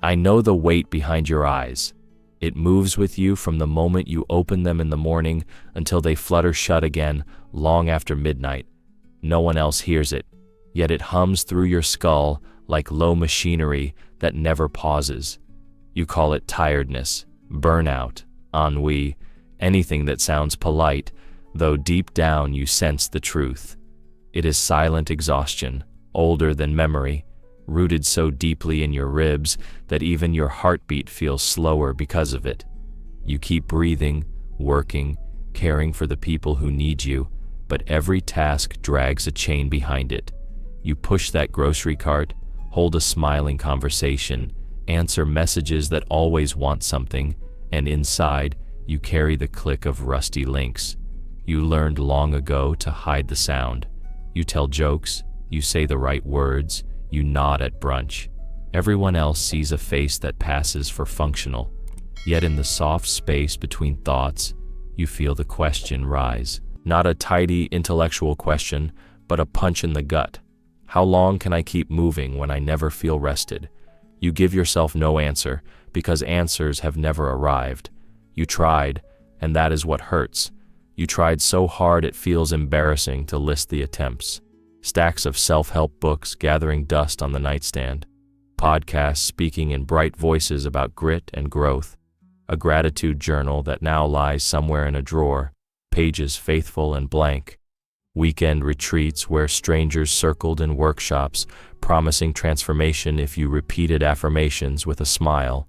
I know the weight behind your eyes. It moves with you from the moment you open them in the morning until they flutter shut again long after midnight. No one else hears it, yet it hums through your skull like low machinery that never pauses. You call it tiredness, burnout, ennui, anything that sounds polite, though deep down you sense the truth. It is silent exhaustion, older than memory, rooted so deeply in your ribs that even your heartbeat feels slower because of it. You keep breathing, working, caring for the people who need you, but every task drags a chain behind it. You push that grocery cart, hold a smiling conversation, answer messages that always want something, and inside, you carry the click of rusty links. You learned long ago to hide the sound. You tell jokes, you say the right words, you nod at brunch. Everyone else sees a face that passes for functional. Yet in the soft space between thoughts, you feel the question rise. Not a tidy intellectual question, but a punch in the gut. How long can I keep moving when I never feel rested? You give yourself no answer, because answers have never arrived. You tried, and that is what hurts. You tried so hard it feels embarrassing to list the attempts. Stacks of self-help books gathering dust on the nightstand. Podcasts speaking in bright voices about grit and growth. A gratitude journal that now lies somewhere in a drawer, pages faithful and blank. Weekend retreats where strangers circled in workshops, promising transformation if you repeated affirmations with a smile.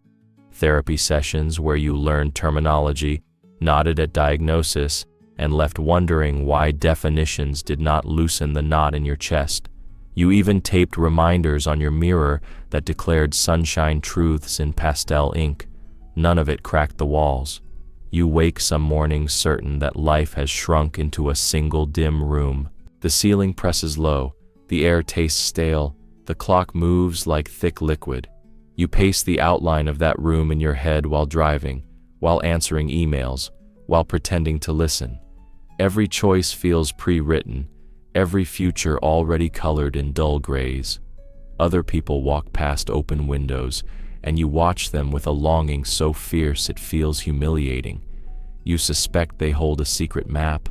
Therapy sessions where you learned terminology, nodded at diagnosis, and left wondering why definitions did not loosen the knot in your chest. You even taped reminders on your mirror that declared sunshine truths in pastel ink. None of it cracked the walls. You wake some mornings certain that life has shrunk into a single dim room. The ceiling presses low, the air tastes stale, the clock moves like thick liquid. You pace the outline of that room in your head while driving, while answering emails, while pretending to listen. Every choice feels pre-written, every future already colored in dull grays. Other people walk past open windows, and you watch them with a longing so fierce it feels humiliating. You suspect they hold a secret map.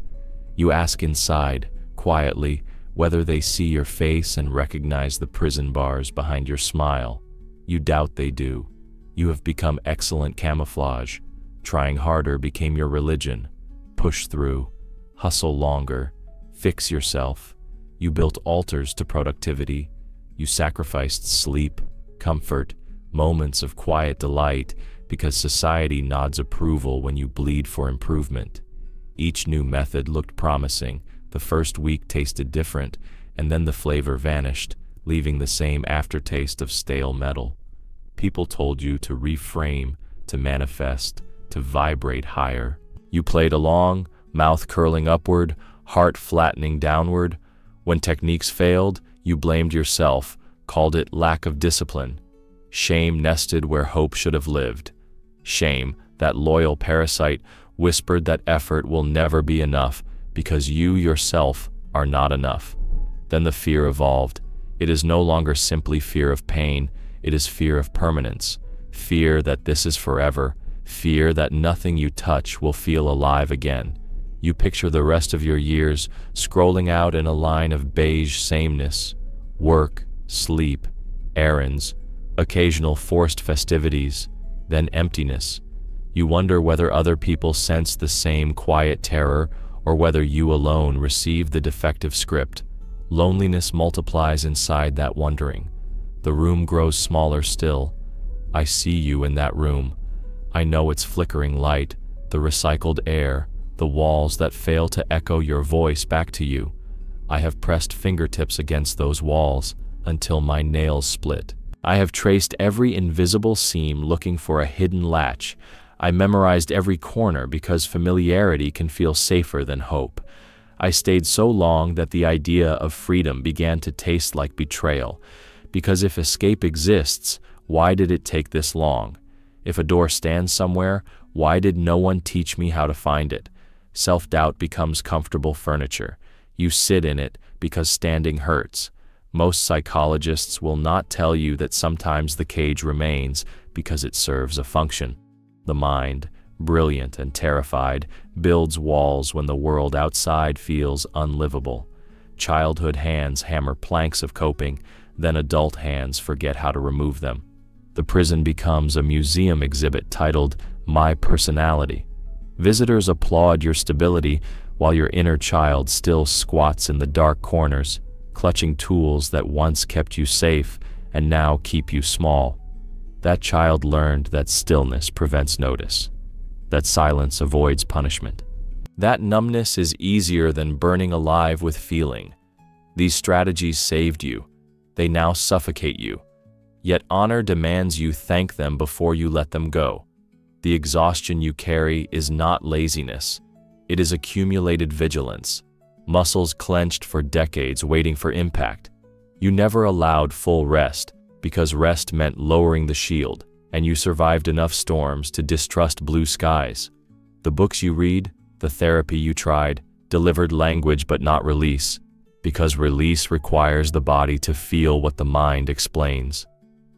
You ask inside, quietly, whether they see your face and recognize the prison bars behind your smile. You doubt they do. You have become excellent camouflage. Trying harder became your religion. Push through. Hustle longer, fix yourself. You built altars to productivity. You sacrificed sleep, comfort, moments of quiet delight because society nods approval when you bleed for improvement. Each new method looked promising. The first week tasted different, and then the flavor vanished, leaving the same aftertaste of stale metal. People told you to reframe, to manifest, to vibrate higher. You played along, mouth curling upward, heart flattening downward. When techniques failed, you blamed yourself, called it lack of discipline. Shame nested where hope should have lived. Shame, that loyal parasite, whispered that effort will never be enough because you yourself are not enough. Then the fear evolved. It is no longer simply fear of pain, it is fear of permanence. Fear that this is forever. Fear that nothing you touch will feel alive again. You picture the rest of your years scrolling out in a line of beige sameness. Work, sleep, errands, occasional forced festivities, then emptiness. You wonder whether other people sense the same quiet terror or whether you alone receive the defective script. Loneliness multiplies inside that wondering. The room grows smaller still. I see you in that room. I know its flickering light, the recycled air, the walls that fail to echo your voice back to you. I have pressed fingertips against those walls until my nails split. I have traced every invisible seam looking for a hidden latch. I memorized every corner because familiarity can feel safer than hope. I stayed so long that the idea of freedom began to taste like betrayal. Because if escape exists, why did it take this long? If a door stands somewhere, why did no one teach me how to find it? Self-doubt becomes comfortable furniture. You sit in it because standing hurts. Most psychologists will not tell you that sometimes the cage remains because it serves a function. The mind, brilliant and terrified, builds walls when the world outside feels unlivable. Childhood hands hammer planks of coping, then adult hands forget how to remove them. The prison becomes a museum exhibit titled, "My Personality." Visitors applaud your stability while your inner child still squats in the dark corners, clutching tools that once kept you safe and now keep you small. That child learned that stillness prevents notice, that silence avoids punishment. That numbness is easier than burning alive with feeling. These strategies saved you. They now suffocate you. Yet honor demands you thank them before you let them go. The exhaustion you carry is not laziness. It is accumulated vigilance, muscles clenched for decades waiting for impact. You never allowed full rest because rest meant lowering the shield, and you survived enough storms to distrust blue skies. The books you read, the therapy you tried, delivered language but not release, because release requires the body to feel what the mind explains.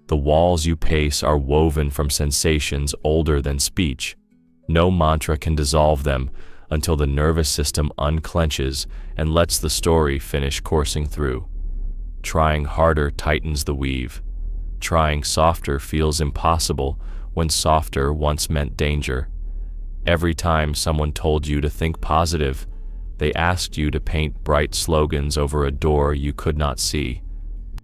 The walls you pace are woven from sensations older than speech. No mantra can dissolve them until the nervous system unclenches and lets the story finish coursing through. Trying harder tightens the weave. Trying softer feels impossible when softer once meant danger. Every time someone told you to think positive, they asked you to paint bright slogans over a door you could not see.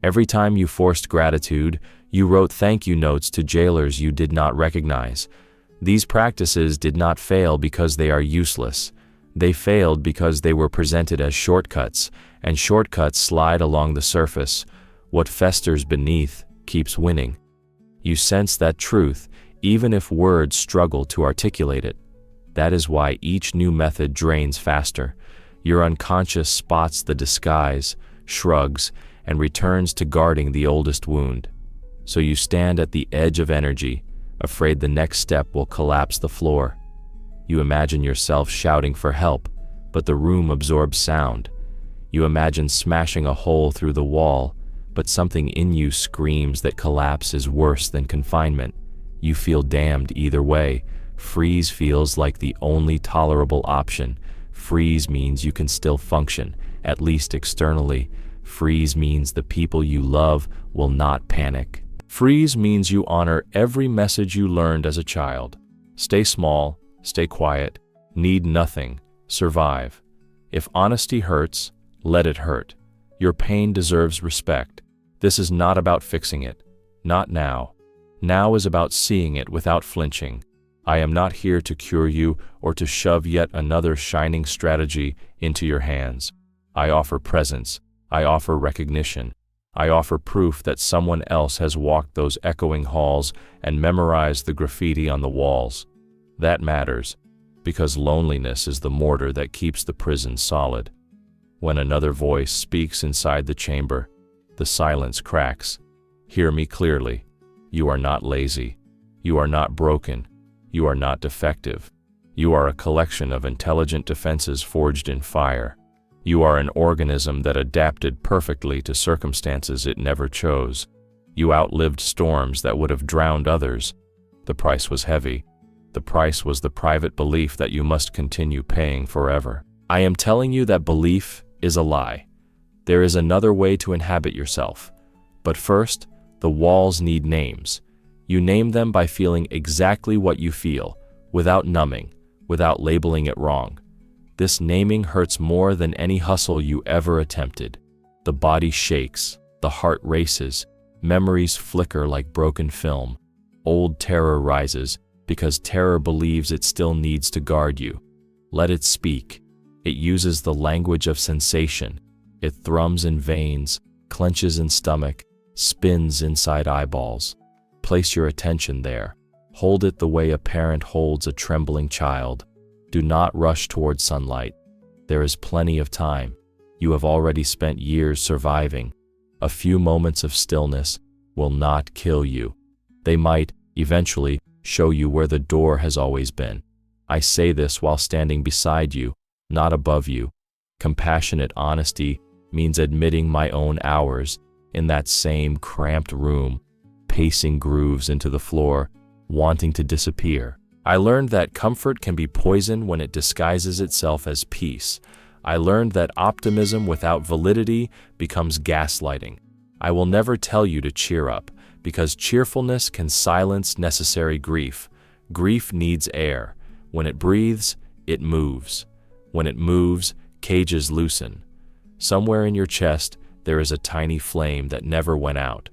Every time you forced gratitude, you wrote thank you notes to jailers you did not recognize. These practices did not fail because they are useless. They failed because they were presented as shortcuts, and shortcuts slide along the surface. What festers beneath keeps winning. You sense that truth, even if words struggle to articulate it. That is why each new method drains faster. Your unconscious spots the disguise, shrugs, and returns to guarding the oldest wound. So you stand at the edge of energy, afraid the next step will collapse the floor. You imagine yourself shouting for help, but the room absorbs sound. You imagine smashing a hole through the wall, but something in you screams that collapse is worse than confinement. You feel damned either way. Freeze feels like the only tolerable option. Freeze means you can still function, at least externally. Freeze means the people you love will not panic. Freeze means you honor every message you learned as a child. Stay small, stay quiet, need nothing, survive. If honesty hurts, let it hurt. Your pain deserves respect. This is not about fixing it. Not now. Now is about seeing it without flinching. I am not here to cure you or to shove yet another shining strategy into your hands. I offer presence. I offer recognition. I offer proof that someone else has walked those echoing halls and memorized the graffiti on the walls. That matters, because loneliness is the mortar that keeps the prison solid. When another voice speaks inside the chamber, the silence cracks. Hear me clearly. You are not lazy. You are not broken. You are not defective. You are a collection of intelligent defenses forged in fire. You are an organism that adapted perfectly to circumstances it never chose. You outlived storms that would have drowned others. The price was heavy. The price was the private belief that you must continue paying forever. I am telling you that belief is a lie. There is another way to inhabit yourself. But first, the walls need names. You name them by feeling exactly what you feel, without numbing, without labeling it wrong. This naming hurts more than any hustle you ever attempted. The body shakes, the heart races, memories flicker like broken film. Old terror rises, because terror believes it still needs to guard you. Let it speak. It uses the language of sensation. It thrums in veins, clenches in stomach, spins inside eyeballs. Place your attention there. Hold it the way a parent holds a trembling child. Do not rush toward sunlight. There is plenty of time. You have already spent years surviving. A few moments of stillness will not kill you. They might, eventually, show you where the door has always been. I say this while standing beside you, not above you. Compassionate honesty means admitting my own hours in that same cramped room, pacing grooves into the floor, wanting to disappear. I learned that comfort can be poison when it disguises itself as peace. I learned that optimism without validity becomes gaslighting. I will never tell you to cheer up, because cheerfulness can silence necessary grief. Grief needs air. When it breathes, it moves. When it moves, cages loosen. Somewhere in your chest, there is a tiny flame that never went out.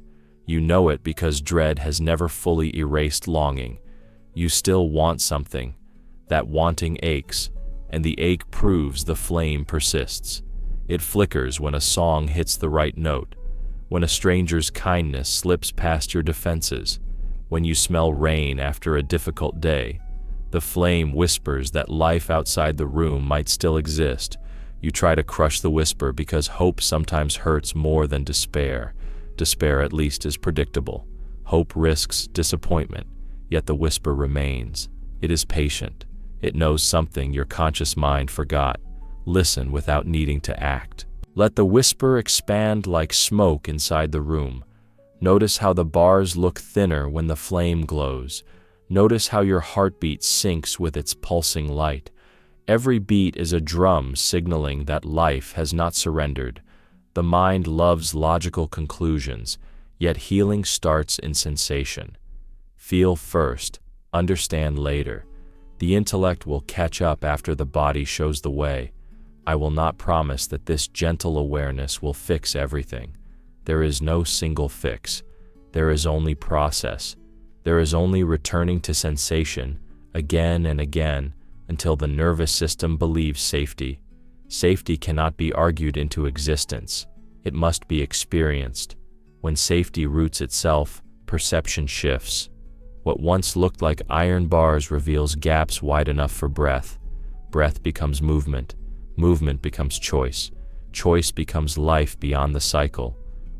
You know it because dread has never fully erased longing. You still want something. That wanting aches, and the ache proves the flame persists. It flickers when a song hits the right note, when a stranger's kindness slips past your defenses, when you smell rain after a difficult day. The flame whispers that life outside the room might still exist. You try to crush the whisper because hope sometimes hurts more than despair. Despair at least is predictable. Hope risks disappointment, yet the whisper remains. It is patient. It knows something your conscious mind forgot. Listen without needing to act. Let the whisper expand like smoke inside the room. Notice how the bars look thinner when the flame glows. Notice how your heartbeat syncs with its pulsing light. Every beat is a drum signaling that life has not surrendered. The mind loves logical conclusions, yet healing starts in sensation. Feel first, understand later. The intellect will catch up after the body shows the way. I will not promise that this gentle awareness will fix everything. There is no single fix. There is only process. There is only returning to sensation, again and again, until the nervous system believes safety. Safety cannot be argued into existence. It must be experienced. When safety roots itself, perception shifts. What once looked like iron bars reveals gaps wide enough for breath. Breath becomes movement. Movement becomes choice. Choice becomes life beyond the cycle.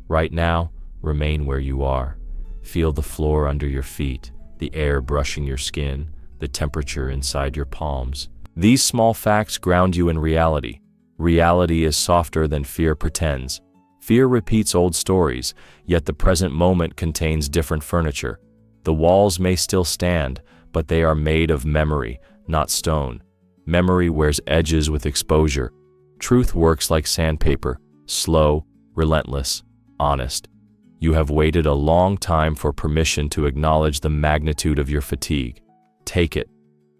Right now, remain where you are. Feel the floor under your feet, the air brushing your skin, the temperature inside your palms. These small facts ground you in reality. Reality is softer than fear pretends. Fear repeats old stories, yet the present moment contains different furniture. The walls may still stand, but they are made of memory, not stone. Memory wears edges with exposure. Truth works like sandpaper, slow, relentless, honest. You have waited a long time for permission to acknowledge the magnitude of your fatigue. Take it.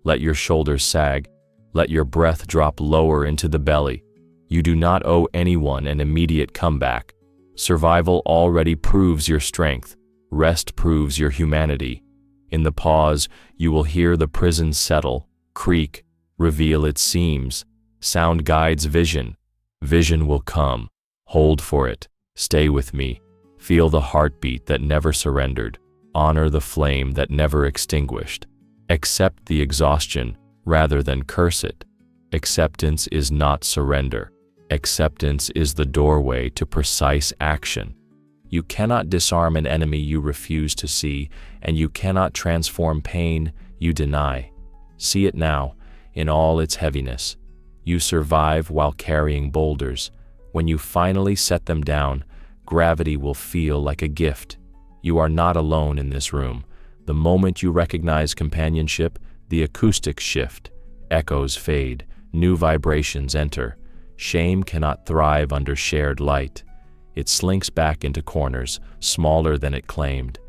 Let your shoulders sag. Let your breath drop lower into the belly. You do not owe anyone an immediate comeback. Survival already proves your strength. Rest proves your humanity. In the pause, you will hear the prison settle, creak, reveal its seams. Sound guides vision. Vision will come. Hold for it. Stay with me. Feel the heartbeat that never surrendered. Honor the flame that never extinguished. Accept the exhaustion rather than curse it. Acceptance is not surrender. Acceptance is the doorway to precise action. You cannot disarm an enemy you refuse to see, and you cannot transform pain you deny. See it now, in all its heaviness. You survive while carrying boulders. When you finally set them down, gravity will feel like a gift. You are not alone in this room. The moment you recognize companionship, the acoustics shift. Echoes fade. New vibrations enter. Shame cannot thrive under shared light. It slinks back into corners, smaller than it claimed.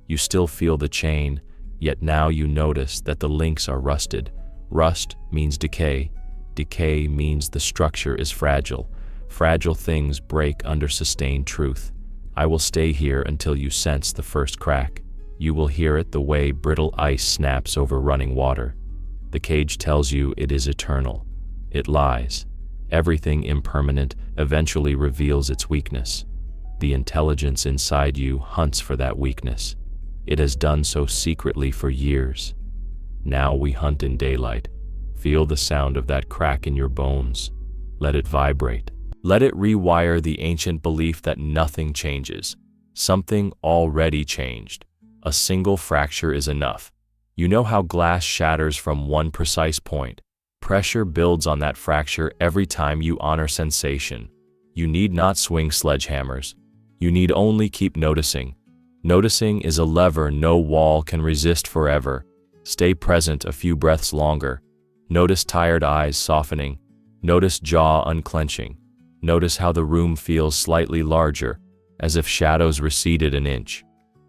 You still feel the chain, yet now you notice that the links are rusted. Rust means decay. Decay means the structure is fragile. Fragile things break under sustained truth. I will stay here until you sense the first crack. You will hear it the way brittle ice snaps over running water. The cage tells you it is eternal. It lies. Everything impermanent eventually reveals its weakness. The intelligence inside you hunts for that weakness. It has done so secretly for years. Now we hunt in daylight. Feel the sound of that crack in your bones. Let it vibrate. Let it rewire the ancient belief that nothing changes. Something already changed. A single fracture is enough. You know how glass shatters from one precise point. Pressure builds on that fracture every time you honor sensation. You need not swing sledgehammers. You need only keep noticing. Noticing is a lever no wall can resist forever. Stay present a few breaths longer. Notice tired eyes softening. Notice jaw unclenching. Notice how the room feels slightly larger, as if shadows receded an inch.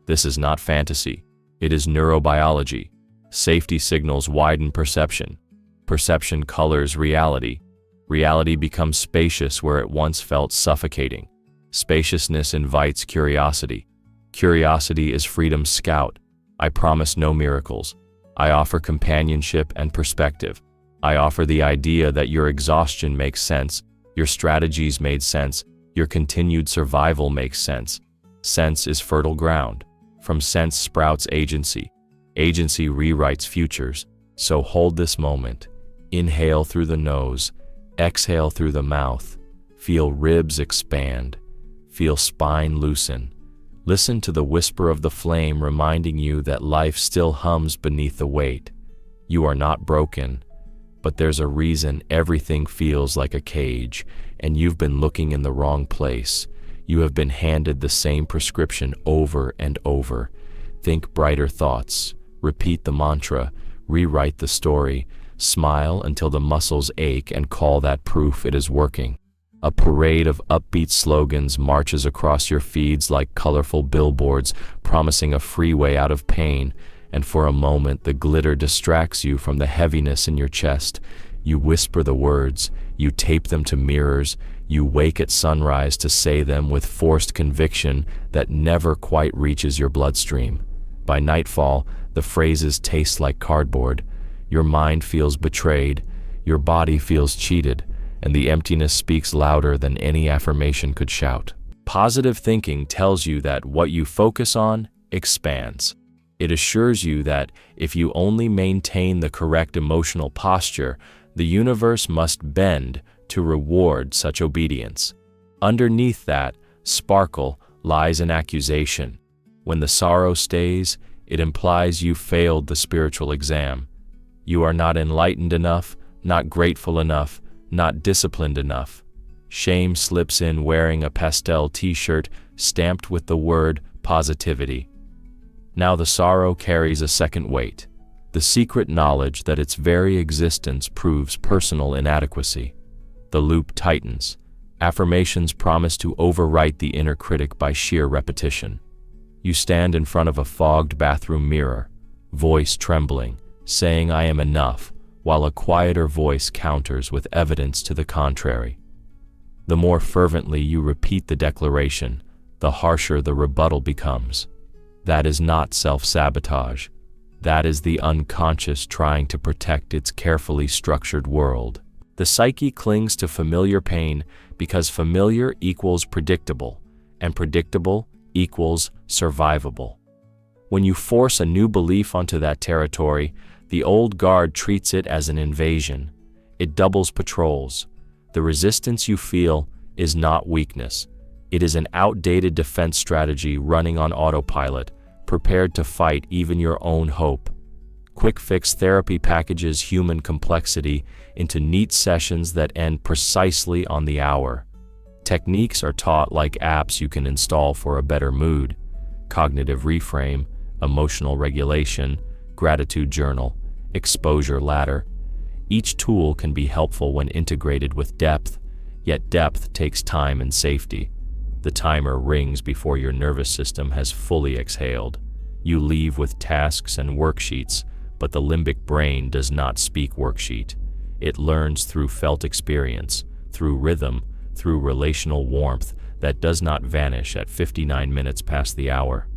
This is not fantasy. It is neurobiology. Safety signals widen perception. Perception colors reality. Reality becomes spacious where it once felt suffocating. Spaciousness invites curiosity. Curiosity is freedom's scout. I promise no miracles. I offer companionship and perspective. I offer the idea that your exhaustion makes sense, your strategies made sense, your continued survival makes sense. Sense is fertile ground. From sense sprouts agency. Agency rewrites futures. So hold this moment. Inhale through the nose. Exhale through the mouth. Feel ribs expand. Feel spine loosen. Listen to the whisper of the flame reminding you that life still hums beneath the weight. You are not broken, but there's a reason everything feels like a cage, and you've been looking in the wrong place. You have been handed the same prescription over and over. Think brighter thoughts. Repeat the mantra. Rewrite the story. Smile until the muscles ache and call that proof it is working. A parade of upbeat slogans marches across your feeds like colorful billboards promising a freeway out of pain, and for a moment the glitter distracts you from the heaviness in your chest. You whisper the words, you tape them to mirrors, you wake at sunrise to say them with forced conviction that never quite reaches your bloodstream. By nightfall, the phrases taste like cardboard. Your mind feels betrayed, your body feels cheated, and the emptiness speaks louder than any affirmation could shout. Positive thinking tells you that what you focus on expands. It assures you that if you only maintain the correct emotional posture, the universe must bend to reward such obedience. Underneath that sparkle lies an accusation. When the sorrow stays, it implies you failed the spiritual exam. You are not enlightened enough, not grateful enough, not disciplined enough. Shame slips in wearing a pastel t-shirt stamped with the word positivity. Now the sorrow carries a second weight, the secret knowledge that its very existence proves personal inadequacy. The loop tightens. Affirmations promise to overwrite the inner critic by sheer repetition. You stand in front of a fogged bathroom mirror, voice trembling, saying I am enough, while a quieter voice counters with evidence to the contrary. The more fervently you repeat the declaration, the harsher the rebuttal becomes. That is not self-sabotage. That is the unconscious trying to protect its carefully structured world. The psyche clings to familiar pain because familiar equals predictable, and predictable equals survivable. When you force a new belief onto that territory, the old guard treats it as an invasion. It doubles patrols. The resistance you feel is not weakness. It is an outdated defense strategy running on autopilot, prepared to fight even your own hope. Quick fix therapy packages human complexity into neat sessions that end precisely on the hour. Techniques are taught like apps you can install for a better mood: cognitive reframe, emotional regulation, gratitude journal, exposure ladder. Each tool can be helpful when integrated with depth, yet depth takes time and safety. The timer rings before your nervous system has fully exhaled. You leave with tasks and worksheets, but the limbic brain does not speak worksheet. It learns through felt experience, through rhythm, through relational warmth that does not vanish at 59 minutes past the hour.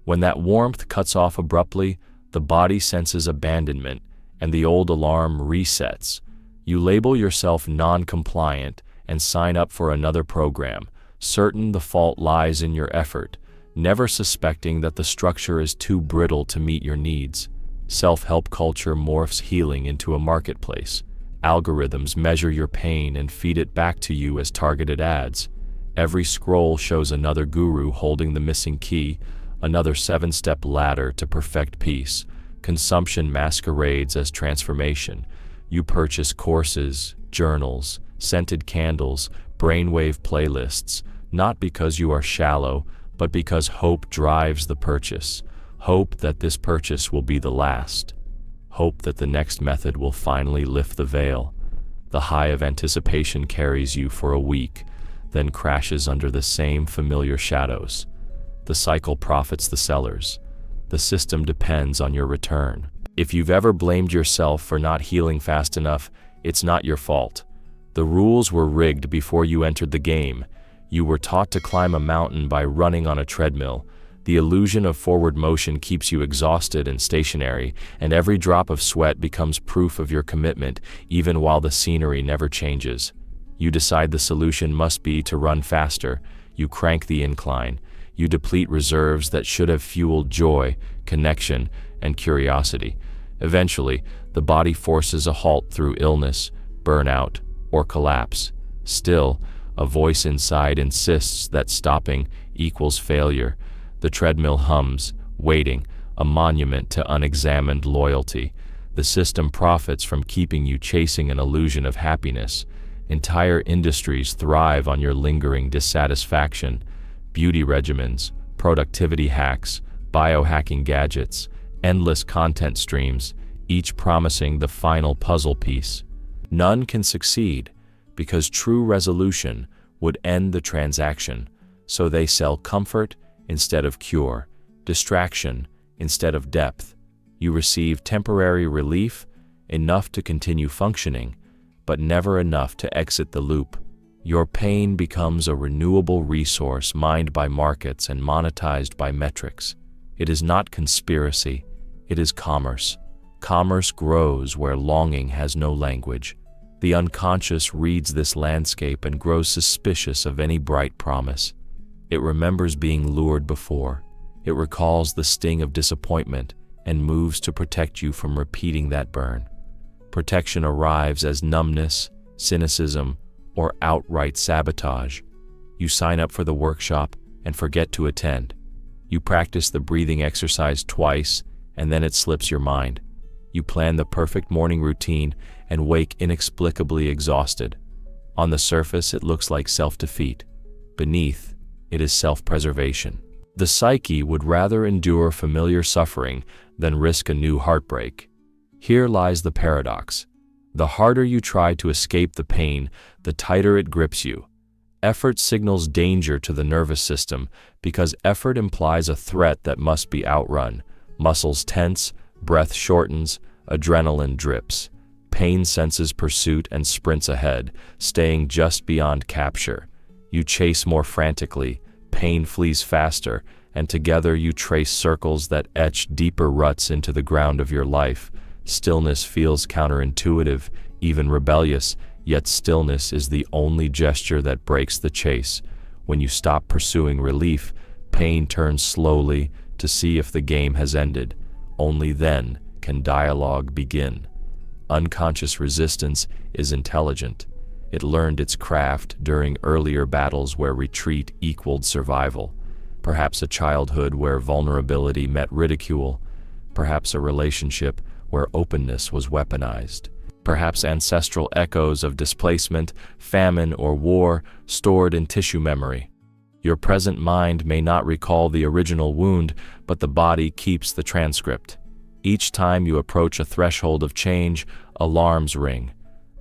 When that warmth cuts off abruptly, the body senses abandonment, and the old alarm resets. You label yourself non-compliant and sign up for another program, certain the fault lies in your effort, never suspecting that the structure is too brittle to meet your needs. Self-help culture morphs healing into a marketplace. Algorithms measure your pain and feed it back to you as targeted ads. Every scroll shows another guru holding the missing key, another 7-step ladder to perfect peace. Consumption masquerades as transformation. You purchase courses, journals, scented candles, brainwave playlists, not because you are shallow, but because hope drives the purchase. Hope that this purchase will be the last. Hope that the next method will finally lift the veil. The high of anticipation carries you for a week, then crashes under the same familiar shadows. The cycle profits the sellers. The system depends on your return. If you've ever blamed yourself for not healing fast enough, it's not your fault. The rules were rigged before you entered the game. You were taught to climb a mountain by running on a treadmill. The illusion of forward motion keeps you exhausted and stationary, and every drop of sweat becomes proof of your commitment, even while the scenery never changes. You decide the solution must be to run faster. You crank the incline. You deplete reserves that should have fueled joy, connection, and curiosity. Eventually, the body forces a halt through illness, burnout, or collapse. Still, a voice inside insists that stopping equals failure. The treadmill hums, waiting, a monument to unexamined loyalty. The system profits from keeping you chasing an illusion of happiness. Entire industries thrive on your lingering dissatisfaction. Beauty regimens, productivity hacks, biohacking gadgets, endless content streams, each promising the final puzzle piece. None can succeed, because true resolution would end the transaction, so they sell comfort instead of cure, distraction instead of depth. You receive temporary relief, enough to continue functioning, but never enough to exit the loop. Your pain becomes a renewable resource mined by markets and monetized by metrics. It is not conspiracy, it is commerce. Commerce grows where longing has no language. The unconscious reads this landscape and grows suspicious of any bright promise. It remembers being lured before. It recalls the sting of disappointment and moves to protect you from repeating that burn. Protection arrives as numbness, cynicism, or outright sabotage. You sign up for the workshop and forget to attend. You practice the breathing exercise twice, and then it slips your mind. You plan the perfect morning routine and wake inexplicably exhausted. On the surface, it looks like self-defeat. Beneath, it is self-preservation. The psyche would rather endure familiar suffering than risk a new heartbreak. Here lies the paradox. The harder you try to escape the pain, the tighter it grips you. Effort signals danger to the nervous system because effort implies a threat that must be outrun. Muscles tense, breath shortens, adrenaline drips. Pain senses pursuit and sprints ahead, staying just beyond capture. You chase more frantically, pain flees faster, and together you trace circles that etch deeper ruts into the ground of your life. Stillness feels counterintuitive, even rebellious, yet stillness is the only gesture that breaks the chase. When you stop pursuing relief, pain turns slowly to see if the game has ended. Only then can dialogue begin. Unconscious resistance is intelligent. It learned its craft during earlier battles where retreat equaled survival. Perhaps a childhood where vulnerability met ridicule. Perhaps a relationship where openness was weaponized. Perhaps ancestral echoes of displacement, famine, or war stored in tissue memory. Your present mind may not recall the original wound, but the body keeps the transcript. Each time you approach a threshold of change, alarms ring.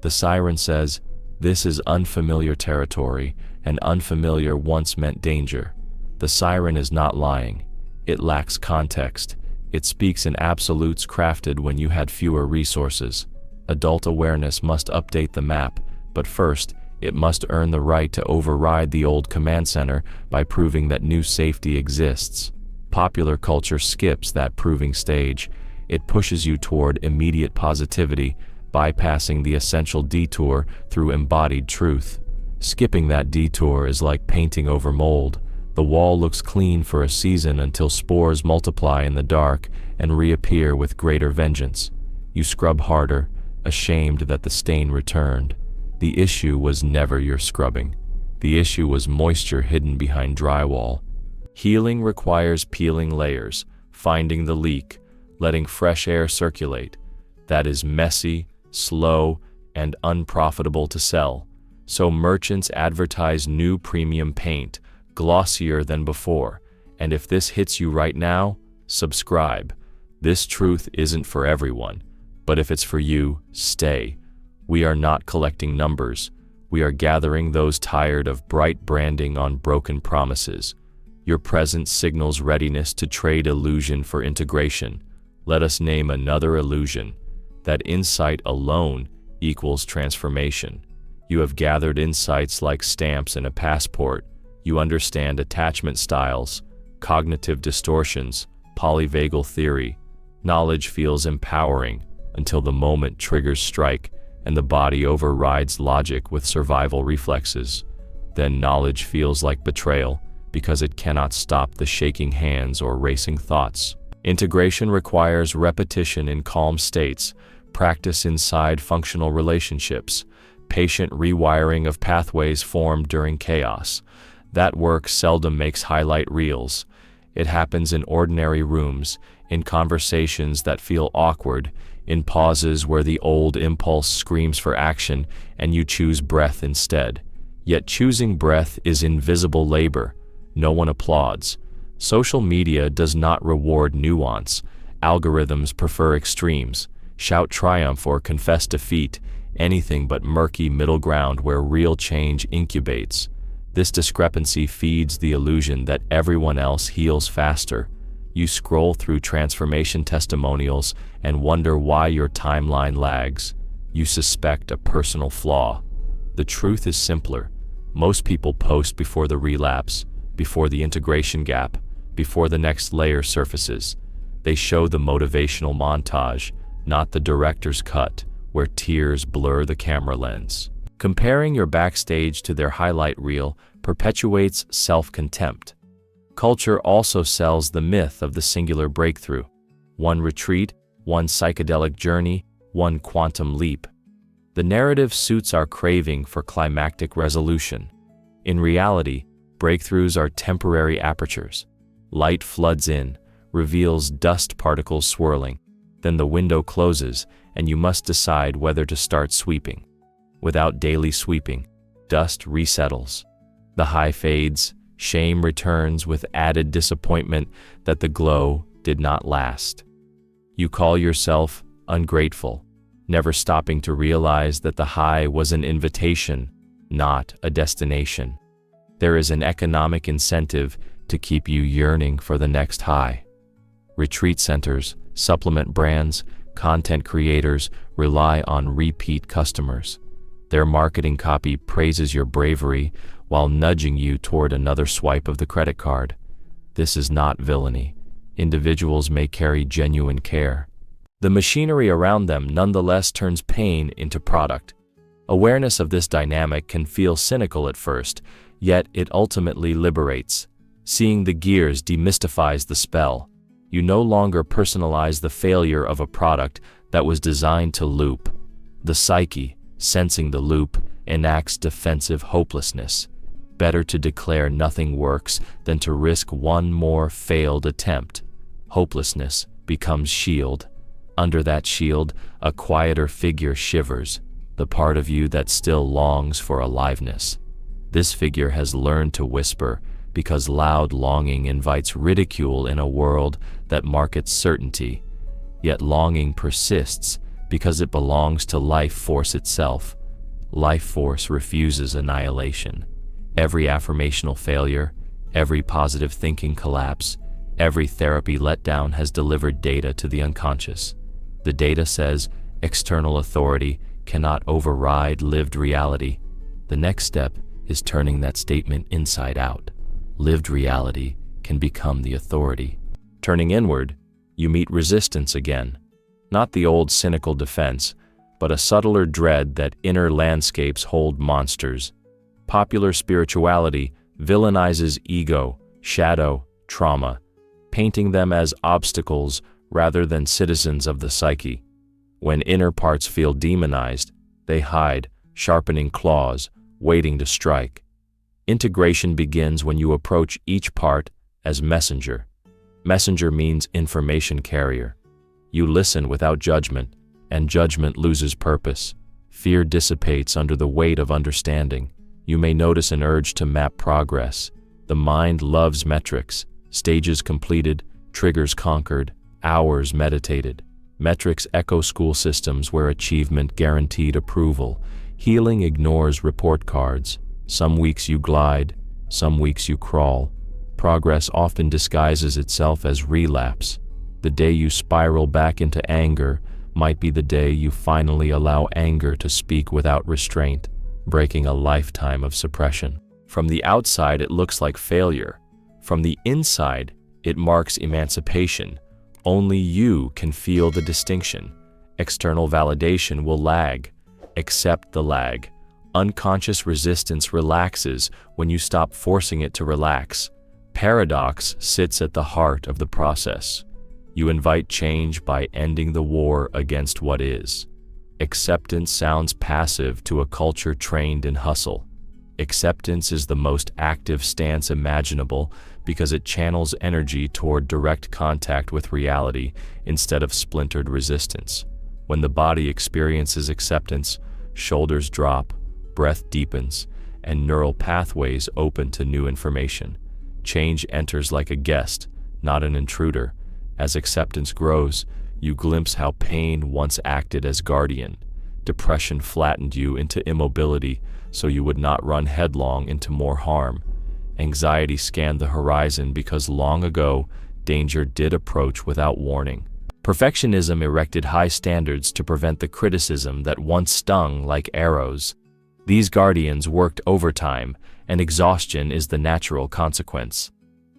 The siren says, "This is unfamiliar territory, and unfamiliar once meant danger." The siren is not lying. It lacks context. It speaks in absolutes crafted when you had fewer resources. Adult awareness must update the map, but first, it must earn the right to override the old command center by proving that new safety exists. Popular culture skips that proving stage. It pushes you toward immediate positivity, bypassing the essential detour through embodied truth. Skipping that detour is like painting over mold. The wall looks clean for a season until spores multiply in the dark and reappear with greater vengeance. You scrub harder, ashamed that the stain returned. The issue was never your scrubbing. The issue was moisture hidden behind drywall. Healing requires peeling layers, finding the leak, letting fresh air circulate. That is messy, slow, and unprofitable to sell. So merchants advertise new premium paint, glossier than before. And if this hits you right now, subscribe. This truth isn't for everyone, but if it's for you, stay. We are not collecting numbers. We are gathering those tired of bright branding on broken promises. Your presence signals readiness to trade illusion for integration. Let us name another illusion. That insight alone equals transformation. You have gathered insights like stamps in a passport. You understand attachment styles, cognitive distortions, polyvagal theory. Knowledge feels empowering until the moment triggers strike and the body overrides logic with survival reflexes. Then knowledge feels like betrayal because it cannot stop the shaking hands or racing thoughts. Integration requires repetition in calm states, practice inside functional relationships, patient rewiring of pathways formed during chaos. That work seldom makes highlight reels. It happens in ordinary rooms, in conversations that feel awkward, in pauses where the old impulse screams for action and you choose breath instead. Yet choosing breath is invisible labor. No one applauds. Social media does not reward nuance. Algorithms prefer extremes. Shout triumph or confess defeat, anything but murky middle ground where real change incubates. This discrepancy feeds the illusion that everyone else heals faster. You scroll through transformation testimonials and wonder why your timeline lags. You suspect a personal flaw. The truth is simpler. Most people post before the relapse, before the integration gap, before the next layer surfaces. They show the motivational montage, not the director's cut, where tears blur the camera lens. Comparing your backstage to their highlight reel perpetuates self-contempt. Culture also sells the myth of the singular breakthrough. One retreat, one psychedelic journey, one quantum leap. The narrative suits our craving for climactic resolution. In reality, breakthroughs are temporary apertures. Light floods in, reveals dust particles swirling. Then the window closes, and you must decide whether to start sweeping. Without daily sweeping, dust resettles. The high fades, shame returns with added disappointment that the glow did not last. You call yourself ungrateful, never stopping to realize that the high was an invitation, not a destination. There is an economic incentive to keep you yearning for the next high. Retreat centers, supplement brands, content creators rely on repeat customers. Their marketing copy praises your bravery while nudging you toward another swipe of the credit card. This is not villainy. Individuals may carry genuine care. The machinery around them nonetheless turns pain into product. Awareness of this dynamic can feel cynical at first, yet it ultimately liberates. Seeing the gears demystifies the spell. You no longer personalize the failure of a product that was designed to loop. The psyche, sensing the loop, enacts defensive hopelessness. Better to declare nothing works than to risk one more failed attempt. Hopelessness becomes shield. Under that shield, a quieter figure shivers, the part of you that still longs for aliveness. This figure has learned to whisper because loud longing invites ridicule in a world that markets certainty. Yet longing persists because it belongs to life force itself. Life force refuses annihilation. Every affirmational failure, every positive thinking collapse, every therapy letdown has delivered data to the unconscious. The data says external authority cannot override lived reality. The next step is turning that statement inside out. Lived reality can become the authority. Turning inward, you meet resistance again. Not the old cynical defense, but a subtler dread that inner landscapes hold monsters. Popular spirituality villainizes ego, shadow, trauma, painting them as obstacles rather than citizens of the psyche. When inner parts feel demonized, they hide, sharpening claws, waiting to strike. Integration begins when you approach each part as messenger. Messenger means information carrier. You listen without judgment, and judgment loses purpose. Fear dissipates under the weight of understanding. You may notice an urge to map progress. The mind loves metrics, stages completed, triggers conquered, hours meditated. Metrics echo school systems where achievement guaranteed approval. Healing ignores report cards. Some weeks you glide, some weeks you crawl. Progress often disguises itself as relapse. The day you spiral back into anger might be the day you finally allow anger to speak without restraint, breaking a lifetime of suppression. From the outside, it looks like failure. From the inside, it marks emancipation. Only you can feel the distinction. External validation will lag. Accept the lag. Unconscious resistance relaxes when you stop forcing it to relax. Paradox sits at the heart of the process. You invite change by ending the war against what is. Acceptance sounds passive to a culture trained in hustle. Acceptance is the most active stance imaginable because it channels energy toward direct contact with reality instead of splintered resistance. When the body experiences acceptance, shoulders drop, breath deepens, and neural pathways open to new information. Change enters like a guest, not an intruder. As acceptance grows, you glimpse how pain once acted as guardian. Depression flattened you into immobility so you would not run headlong into more harm. Anxiety scanned the horizon because long ago, danger did approach without warning. Perfectionism erected high standards to prevent the criticism that once stung like arrows. These guardians worked overtime, and exhaustion is the natural consequence.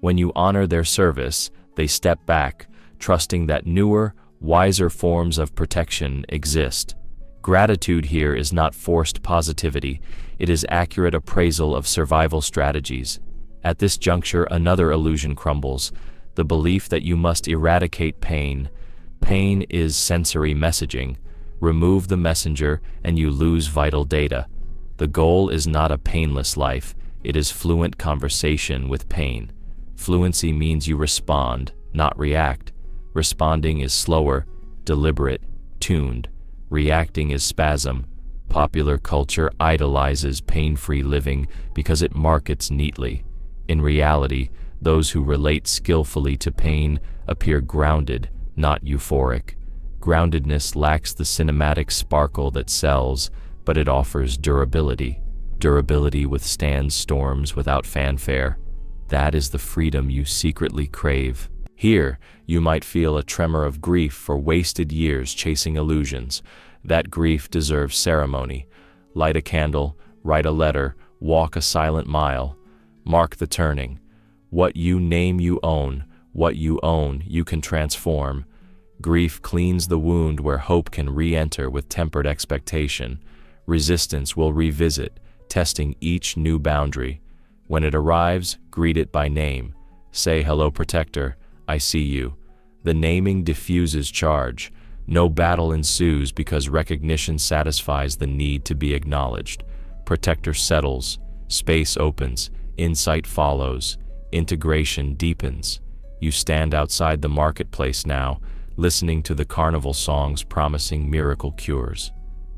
When you honor their service, they step back, trusting that newer, wiser forms of protection exist. Gratitude here is not forced positivity, it is accurate appraisal of survival strategies. At this juncture, another illusion crumbles, the belief that you must eradicate pain. Pain is sensory messaging. Remove the messenger and you lose vital data. The goal is not a painless life, it is fluent conversation with pain. Fluency means you respond, not react. Responding is slower, deliberate, tuned. Reacting is spasm. Popular culture idolizes pain-free living because it markets neatly. In reality, those who relate skillfully to pain appear grounded, not euphoric. Groundedness lacks the cinematic sparkle that sells, but it offers durability. Durability withstands storms without fanfare. That is the freedom you secretly crave. Here, you might feel a tremor of grief for wasted years chasing illusions. That grief deserves ceremony. Light a candle, write a letter, walk a silent mile. Mark the turning. What you name you own. What you own you can transform. Grief cleans the wound where hope can re-enter with tempered expectation. Resistance will revisit, testing each new boundary. When it arrives, greet it by name. Say, "Hello, protector, I see you." The naming diffuses charge. No battle ensues because recognition satisfies the need to be acknowledged. Protector settles, space opens, insight follows, integration deepens. You stand outside the marketplace now, listening to the carnival songs promising miracle cures.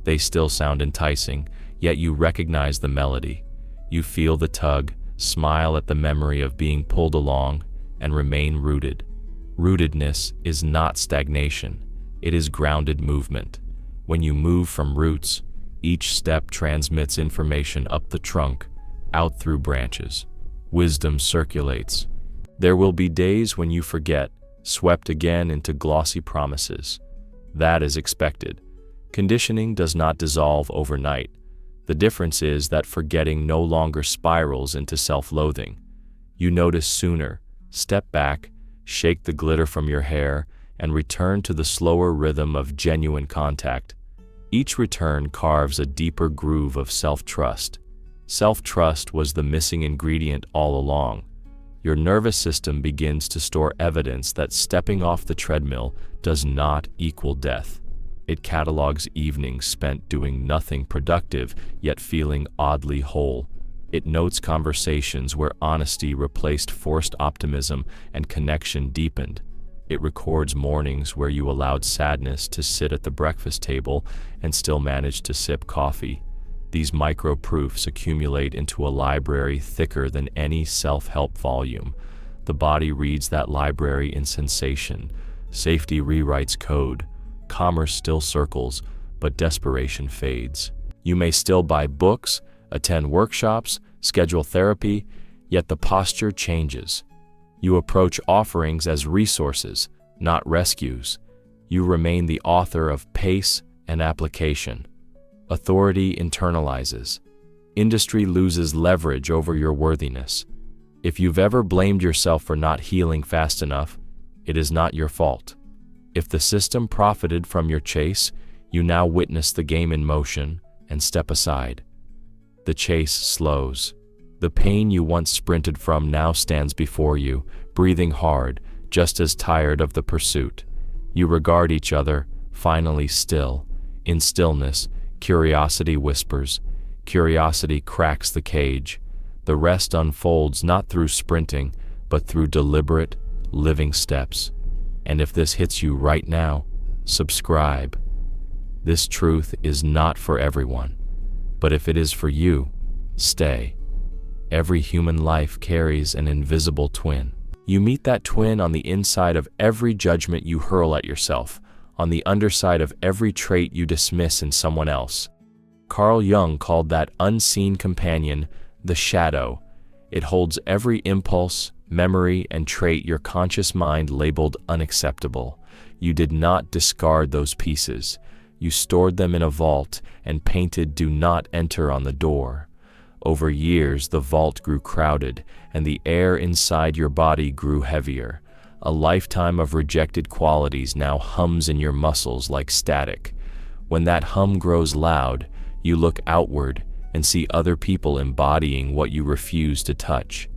They still sound enticing, yet you recognize the melody. You feel the tug, smile at the memory of being pulled along, and remain rooted. Rootedness is not stagnation, it is grounded movement. When you move from roots, each step transmits information up the trunk, out through branches. Wisdom circulates. There will be days when you forget, swept again into glossy promises. That is expected. Conditioning does not dissolve overnight. The difference is that forgetting no longer spirals into self-loathing. You notice sooner, step back, shake the glitter from your hair, and return to the slower rhythm of genuine contact. Each return carves a deeper groove of self-trust. Self-trust was the missing ingredient all along. Your nervous system begins to store evidence that stepping off the treadmill does not equal death. It catalogs evenings spent doing nothing productive, yet feeling oddly whole. It notes conversations where honesty replaced forced optimism and connection deepened. It records mornings where you allowed sadness to sit at the breakfast table and still managed to sip coffee. These micro-proofs accumulate into a library thicker than any self-help volume. The body reads that library in sensation. Safety rewrites code. Commerce still circles, but desperation fades. You may still buy books, attend workshops, schedule therapy, yet the posture changes. You approach offerings as resources, not rescues. You remain the author of pace and application. Authority internalizes. Industry loses leverage over your worthiness. If you've ever blamed yourself for not healing fast enough, it is not your fault. If the system profited from your chase, you now witness the game in motion and step aside. The chase slows. The pain you once sprinted from now stands before you, breathing hard, just as tired of the pursuit. You regard each other, finally still. In stillness, curiosity whispers. Curiosity cracks the cage. The rest unfolds not through sprinting, but through deliberate, living steps. And if this hits you right now, subscribe. This truth is not for everyone, but if it is for you, stay. Every human life carries an invisible twin. You meet that twin on the inside of every judgment you hurl at yourself, on the underside of every trait you dismiss in someone else. Carl Jung called that unseen companion the shadow. It holds every impulse, memory, and trait your conscious mind labeled unacceptable. You did not discard those pieces. You stored them in a vault and painted "Do not enter" on the door. Over years, the vault grew crowded, and the air inside your body grew heavier. A lifetime of rejected qualities now hums in your muscles like static. When that hum grows loud, you look outward and see other people embodying what you refuse to touch.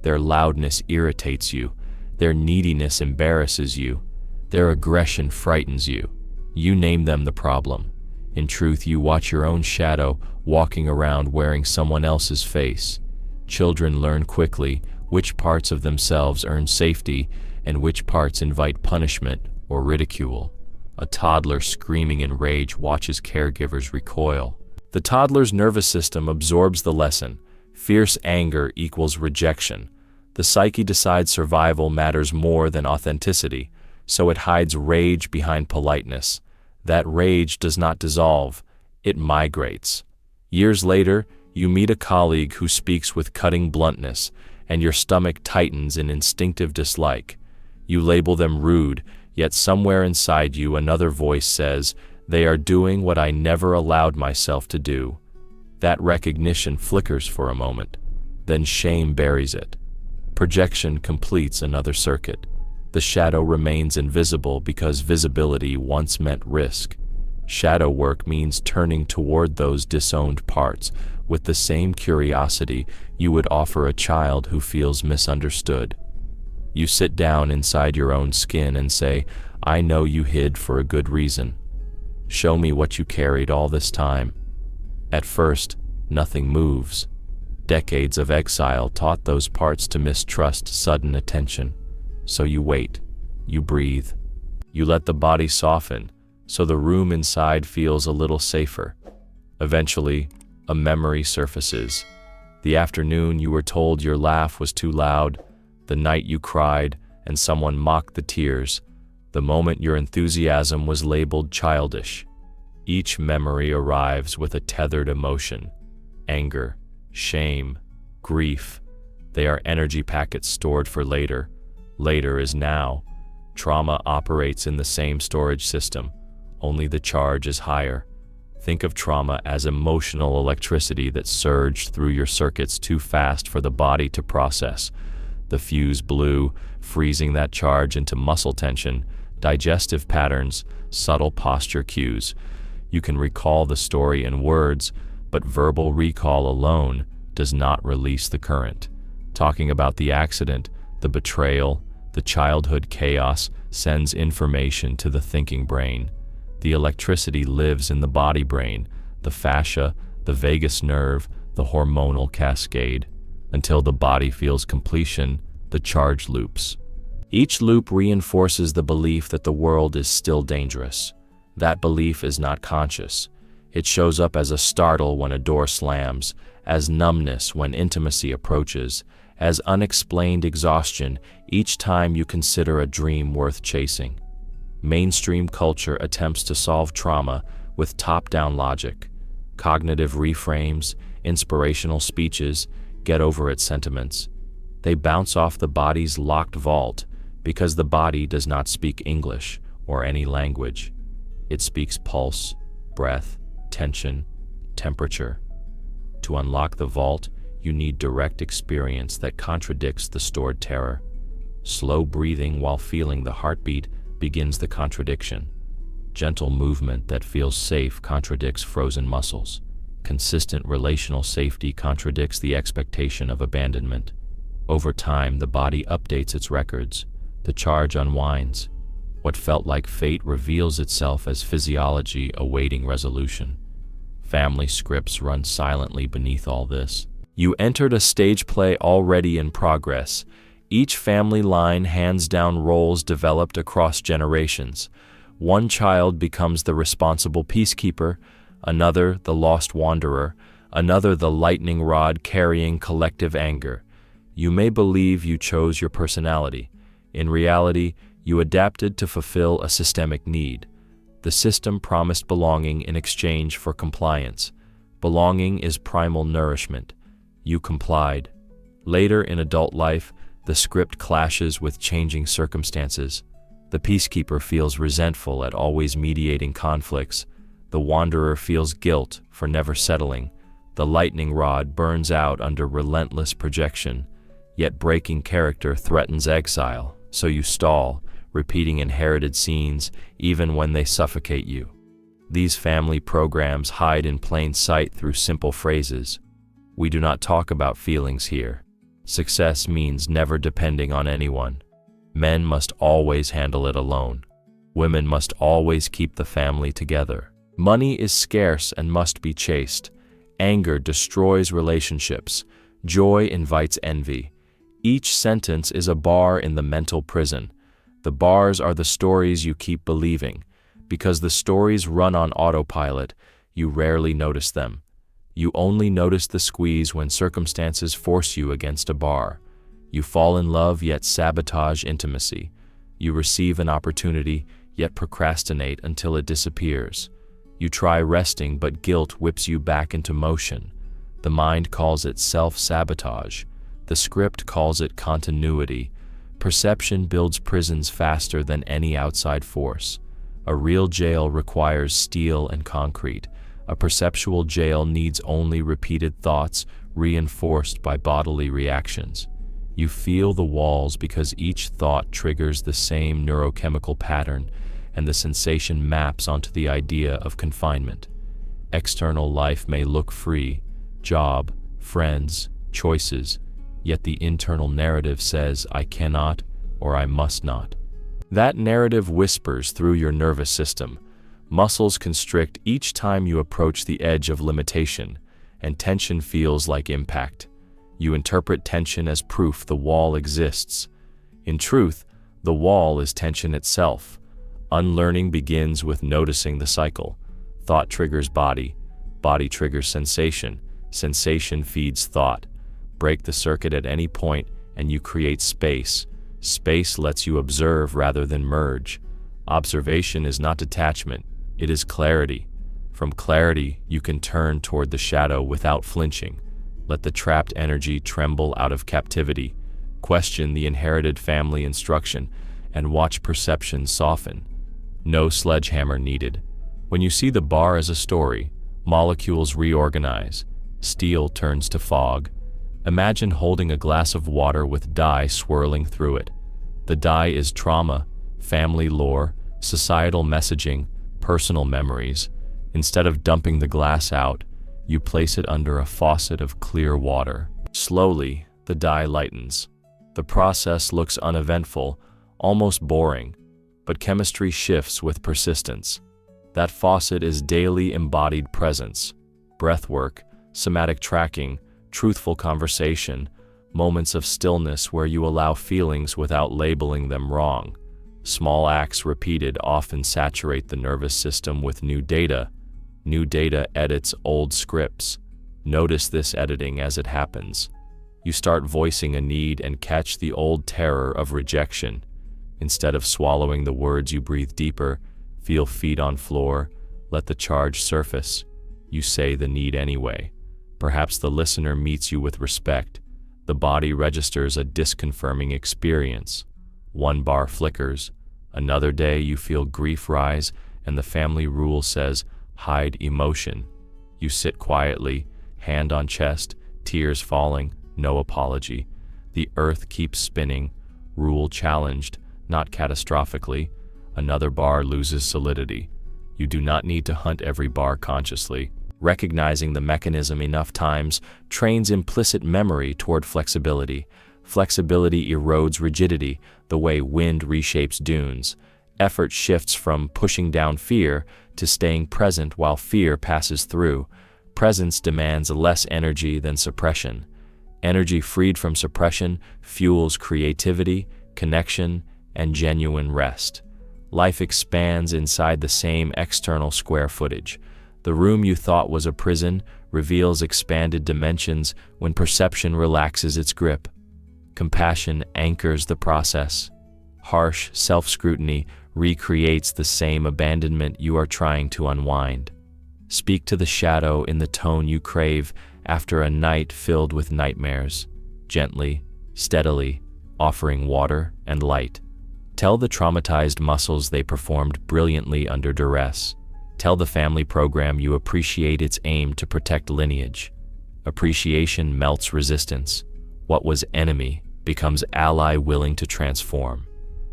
Their loudness irritates you. Their neediness embarrasses you. Their aggression frightens you. You name them the problem. In truth, you watch your own shadow walking around wearing someone else's face. Children learn quickly which parts of themselves earn safety and which parts invite punishment or ridicule. A toddler screaming in rage watches caregivers recoil. The toddler's nervous system absorbs the lesson. Fierce anger equals rejection. The psyche decides survival matters more than authenticity, so it hides rage behind politeness. That rage does not dissolve, it migrates. Years later, you meet a colleague who speaks with cutting bluntness, and your stomach tightens in instinctive dislike. You label them rude, yet somewhere inside you another voice says, "They are doing what I never allowed myself to do." That recognition flickers for a moment, then shame buries it. Projection completes another circuit. The shadow remains invisible because visibility once meant risk. Shadow work means turning toward those disowned parts with the same curiosity you would offer a child who feels misunderstood. You sit down inside your own skin and say, "I know you hid for a good reason. Show me what you carried all this time." At first, nothing moves. Decades of exile taught those parts to mistrust sudden attention. So you wait, you breathe, you let the body soften, so the room inside feels a little safer. Eventually, a memory surfaces. The afternoon you were told your laugh was too loud, the night you cried and someone mocked the tears, the moment your enthusiasm was labeled childish. Each memory arrives with a tethered emotion. Anger, shame, grief. They are energy packets stored for later. Later is now. Trauma operates in the same storage system, only the charge is higher. Think of trauma as emotional electricity that surged through your circuits too fast for the body to process. The fuse blew, freezing that charge into muscle tension, digestive patterns, subtle posture cues. You can recall the story in words, but verbal recall alone does not release the current. Talking about the accident, the betrayal, the childhood chaos sends information to the thinking brain. The electricity lives in the body brain, the fascia, the vagus nerve, the hormonal cascade. Until the body feels completion, the charge loops. Each loop reinforces the belief that the world is still dangerous. That belief is not conscious. It shows up as a startle when a door slams, as numbness when intimacy approaches, as unexplained exhaustion each time you consider a dream worth chasing. Mainstream culture attempts to solve trauma with top-down logic, cognitive reframes, inspirational speeches, get-over-it sentiments. They bounce off the body's locked vault because the body does not speak English or any language. It speaks pulse, breath, tension, temperature. To unlock the vault, you need direct experience that contradicts the stored terror. Slow breathing while feeling the heartbeat begins the contradiction. Gentle movement that feels safe contradicts frozen muscles. Consistent relational safety contradicts the expectation of abandonment. Over time, the body updates its records. The charge unwinds. What felt like fate reveals itself as physiology awaiting resolution. Family scripts run silently beneath all this. You entered a stage play already in progress. Each family line hands down roles developed across generations. One child becomes the responsible peacekeeper, another the lost wanderer, another the lightning rod carrying collective anger. You may believe you chose your personality. In reality, you adapted to fulfill a systemic need. The system promised belonging in exchange for compliance. Belonging is primal nourishment. You complied. Later in adult life, the script clashes with changing circumstances. The peacekeeper feels resentful at always mediating conflicts. The wanderer feels guilt for never settling. The lightning rod burns out under relentless projection. Yet breaking character threatens exile, so you stall, repeating inherited scenes even when they suffocate you. These family programs hide in plain sight through simple phrases. We do not talk about feelings here. Success means never depending on anyone. Men must always handle it alone. Women must always keep the family together. Money is scarce and must be chased. Anger destroys relationships. Joy invites envy. Each sentence is a bar in the mental prison. The bars are the stories you keep believing. Because the stories run on autopilot, you rarely notice them. You only notice the squeeze when circumstances force you against a bar. You fall in love yet sabotage intimacy. You receive an opportunity yet procrastinate until it disappears. You try resting but guilt whips you back into motion. The mind calls it self-sabotage. The script calls it continuity. Perception builds prisons faster than any outside force. A real jail requires steel and concrete. A perceptual jail needs only repeated thoughts reinforced by bodily reactions. You feel the walls because each thought triggers the same neurochemical pattern, and the sensation maps onto the idea of confinement. External life may look free, job, friends, choices, yet the internal narrative says, I cannot or I must not. That narrative whispers through your nervous system. Muscles constrict each time you approach the edge of limitation, and tension feels like impact. You interpret tension as proof the wall exists. In truth, the wall is tension itself. Unlearning begins with noticing the cycle. Thought triggers body, body triggers sensation, sensation feeds thought. Break the circuit at any point and you create space. Space lets you observe rather than merge. Observation is not detachment, it is clarity. From clarity, you can turn toward the shadow without flinching. Let the trapped energy tremble out of captivity. Question the inherited family instruction and watch perception soften. No sledgehammer needed. When you see the bar as a story, molecules reorganize. Steel turns to fog. Imagine holding a glass of water with dye swirling through it. The dye is trauma, family lore, societal messaging, personal memories. Instead of dumping the glass out, you place it under a faucet of clear water. Slowly, the dye lightens. The process looks uneventful, almost boring, but chemistry shifts with persistence. That faucet is daily embodied presence, breathwork, somatic tracking, truthful conversation, moments of stillness where you allow feelings without labeling them wrong. Small acts repeated often saturate the nervous system with new data. New data edits old scripts. Notice this editing as it happens. You start voicing a need and catch the old terror of rejection. Instead of swallowing the words, you breathe deeper, feel feet on floor, let the charge surface. You say the need anyway. Perhaps the listener meets you with respect. The body registers a disconfirming experience. One bar flickers. Another day you feel grief rise, and the family rule says, hide emotion. You sit quietly, hand on chest, tears falling, no apology. The earth keeps spinning, rule challenged, not catastrophically. Another bar loses solidity. You do not need to hunt every bar consciously. Recognizing the mechanism enough times trains implicit memory toward flexibility. Flexibility erodes rigidity, the way wind reshapes dunes. Effort shifts from pushing down fear to staying present while fear passes through. Presence demands less energy than suppression. Energy freed from suppression fuels creativity, connection, and genuine rest. Life expands inside the same external square footage. The room you thought was a prison reveals expanded dimensions when perception relaxes its grip. Compassion anchors the process. Harsh self-scrutiny recreates the same abandonment you are trying to unwind. Speak to the shadow in the tone you crave after a night filled with nightmares, gently, steadily, offering water and light. Tell the traumatized muscles they performed brilliantly under duress. Tell the family program you appreciate its aim to protect lineage. Appreciation melts resistance. What was enemy becomes ally willing to transform.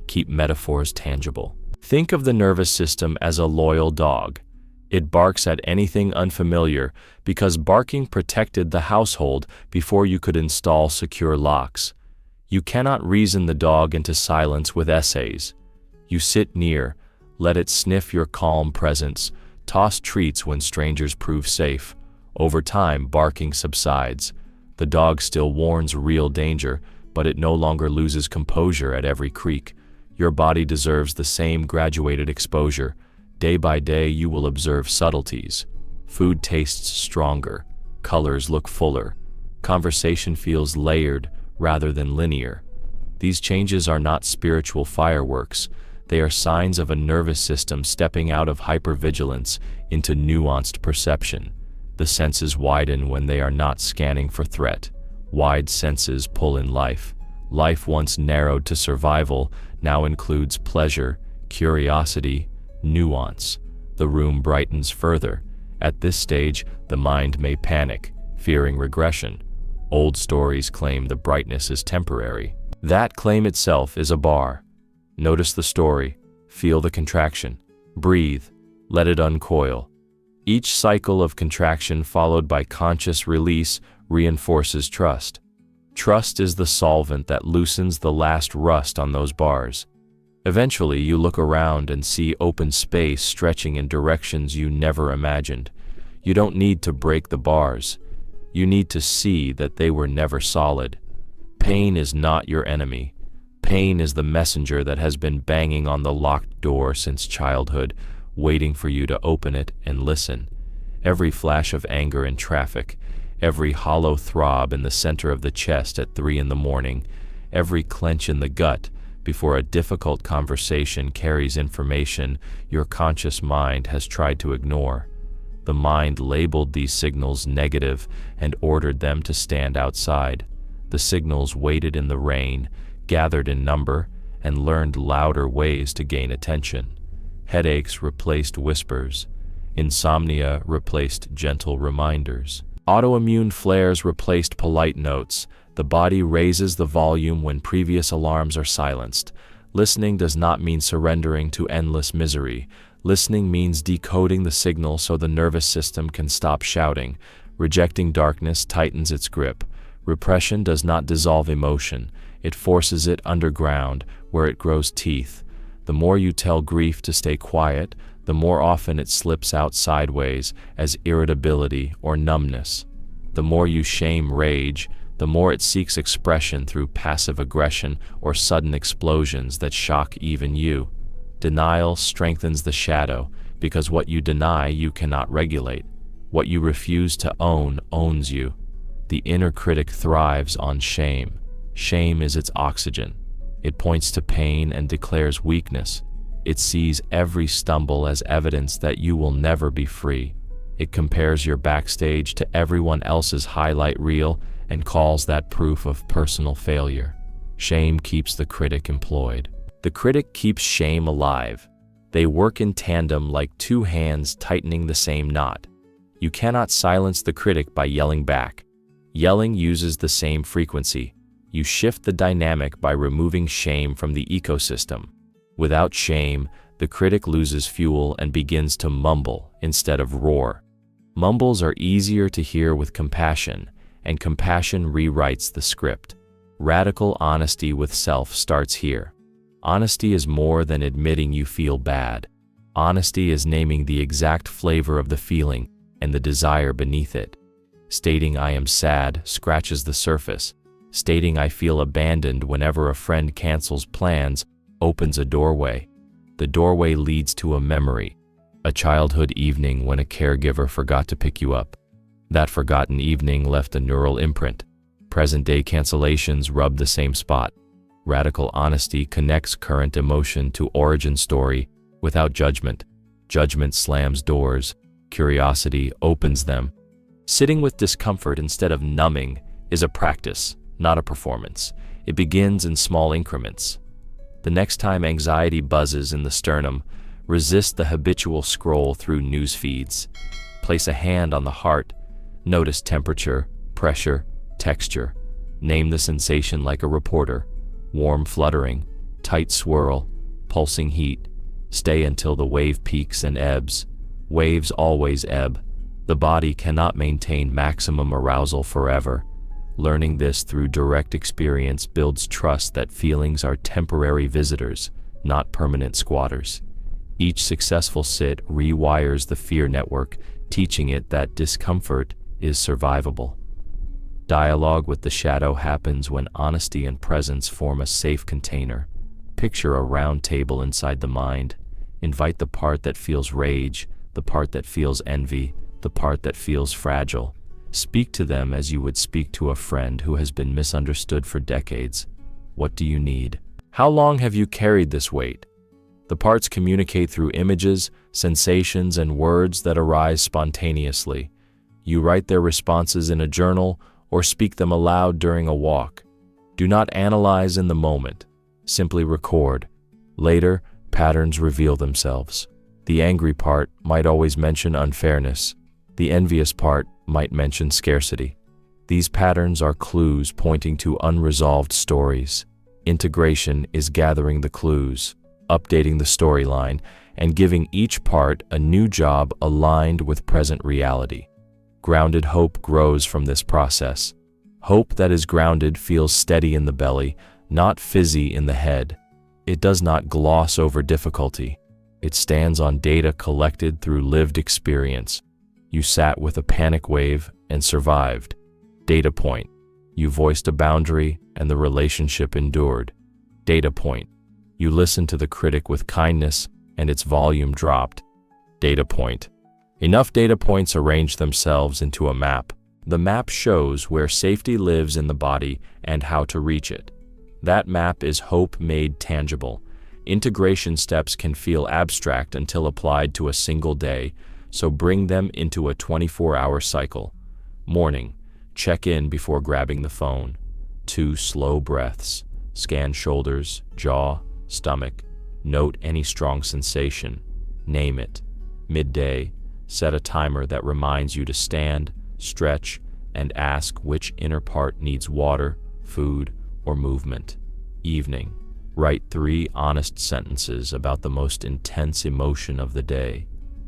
Keep metaphors tangible. Think of the nervous system as a loyal dog. It barks at anything unfamiliar because barking protected the household before you could install secure locks. You cannot reason the dog into silence with essays. You sit near, let it sniff your calm presence, toss treats when strangers prove safe. Over time, barking subsides. The dog still warns real danger, but it no longer loses composure at every creak. Your body deserves the same graduated exposure. Day by day, you will observe subtleties. Food tastes stronger. Colors look fuller. Conversation feels layered rather than linear. These changes are not spiritual fireworks. They are signs of a nervous system stepping out of hypervigilance into nuanced perception. The senses widen when they are not scanning for threat. Wide senses pull in life. Life once narrowed to survival now includes pleasure, curiosity, nuance. The room brightens further. At this stage, the mind may panic, fearing regression. Old stories claim the brightness is temporary. That claim itself is a bar. Notice the story, feel the contraction, breathe, let it uncoil. Each cycle of contraction followed by conscious release reinforces trust. Trust is the solvent that loosens the last rust on those bars. Eventually, you look around and see open space stretching in directions you never imagined. You don't need to break the bars. You need to see that they were never solid. Pain is not your enemy. Pain is the messenger that has been banging on the locked door since childhood, waiting for you to open it and listen. Every flash of anger in traffic, every hollow throb in the center of the chest at 3 a.m, every clench in the gut before a difficult conversation carries information your conscious mind has tried to ignore. The mind labeled these signals negative and ordered them to stand outside. The signals waited in the rain, gathered in number, and learned louder ways to gain attention. Headaches replaced whispers. Insomnia replaced gentle reminders. Autoimmune flares replaced polite notes. The body raises the volume when previous alarms are silenced. Listening does not mean surrendering to endless misery. Listening means decoding the signal so the nervous system can stop shouting. Rejecting darkness tightens its grip. Repression does not dissolve emotion. It forces it underground, where it grows teeth. The more you tell grief to stay quiet, the more often it slips out sideways as irritability or numbness. The more you shame rage, the more it seeks expression through passive aggression or sudden explosions that shock even you. Denial strengthens the shadow, because what you deny you cannot regulate. What you refuse to own owns you. The inner critic thrives on shame. Shame is its oxygen. It points to pain and declares weakness. It sees every stumble as evidence that you will never be free. It compares your backstage to everyone else's highlight reel and calls that proof of personal failure. Shame keeps the critic employed. The critic keeps shame alive. They work in tandem like two hands tightening the same knot. You cannot silence the critic by yelling back. Yelling uses the same frequency. You shift the dynamic by removing shame from the ecosystem. Without shame, the critic loses fuel and begins to mumble instead of roar. Mumbles are easier to hear with compassion, and compassion rewrites the script. Radical honesty with self starts here. Honesty is more than admitting you feel bad. Honesty is naming the exact flavor of the feeling and the desire beneath it. Stating I am sad scratches the surface. Stating I feel abandoned whenever a friend cancels plans opens a doorway. The doorway leads to a memory, a childhood evening when a caregiver forgot to pick you up. That forgotten evening left a neural imprint. Present-day cancellations rub the same spot. Radical honesty connects current emotion to origin story without judgment. Judgment slams doors. Curiosity opens them. Sitting with discomfort instead of numbing is a practice, not a performance. It begins in small increments. The next time anxiety buzzes in the sternum, resist the habitual scroll through news feeds. Place a hand on the heart. Notice temperature, pressure, texture. Name the sensation like a reporter. Warm fluttering, tight swirl, pulsing heat. Stay until the wave peaks and ebbs. Waves always ebb. The body cannot maintain maximum arousal forever. Learning this through direct experience builds trust that feelings are temporary visitors, not permanent squatters. Each successful sit rewires the fear network, teaching it that discomfort is survivable. Dialogue with the shadow happens when honesty and presence form a safe container. Picture a round table inside the mind. Invite the part that feels rage, the part that feels envy, the part that feels fragile. Speak to them as you would speak to a friend who has been misunderstood for decades. What do you need? How long have you carried this weight? The parts communicate through images, sensations, and words that arise spontaneously. You write their responses in a journal or speak them aloud during a walk. Do not analyze in the moment. Simply record. Later, patterns reveal themselves. The angry part might always mention unfairness. The envious part might mention scarcity. These patterns are clues pointing to unresolved stories. Integration is gathering the clues, updating the storyline, and giving each part a new job aligned with present reality. Grounded hope grows from this process. Hope that is grounded feels steady in the belly, not fizzy in the head. It does not gloss over difficulty. It stands on data collected through lived experience. You sat with a panic wave and survived. Data point. You voiced a boundary and the relationship endured. Data point. You listened to the critic with kindness and its volume dropped. Data point. Enough data points arrange themselves into a map. The map shows where safety lives in the body and how to reach it. That map is hope made tangible. Integration steps can feel abstract until applied to a single day, so bring them into a 24-hour cycle. Morning, check in before grabbing the phone. 2 slow breaths. Scan shoulders, jaw, stomach. Note any strong sensation. Name it. Midday, set a timer that reminds you to stand, stretch, and ask which inner part needs water, food, or movement. Evening, write 3 honest sentences about the most intense emotion of the day.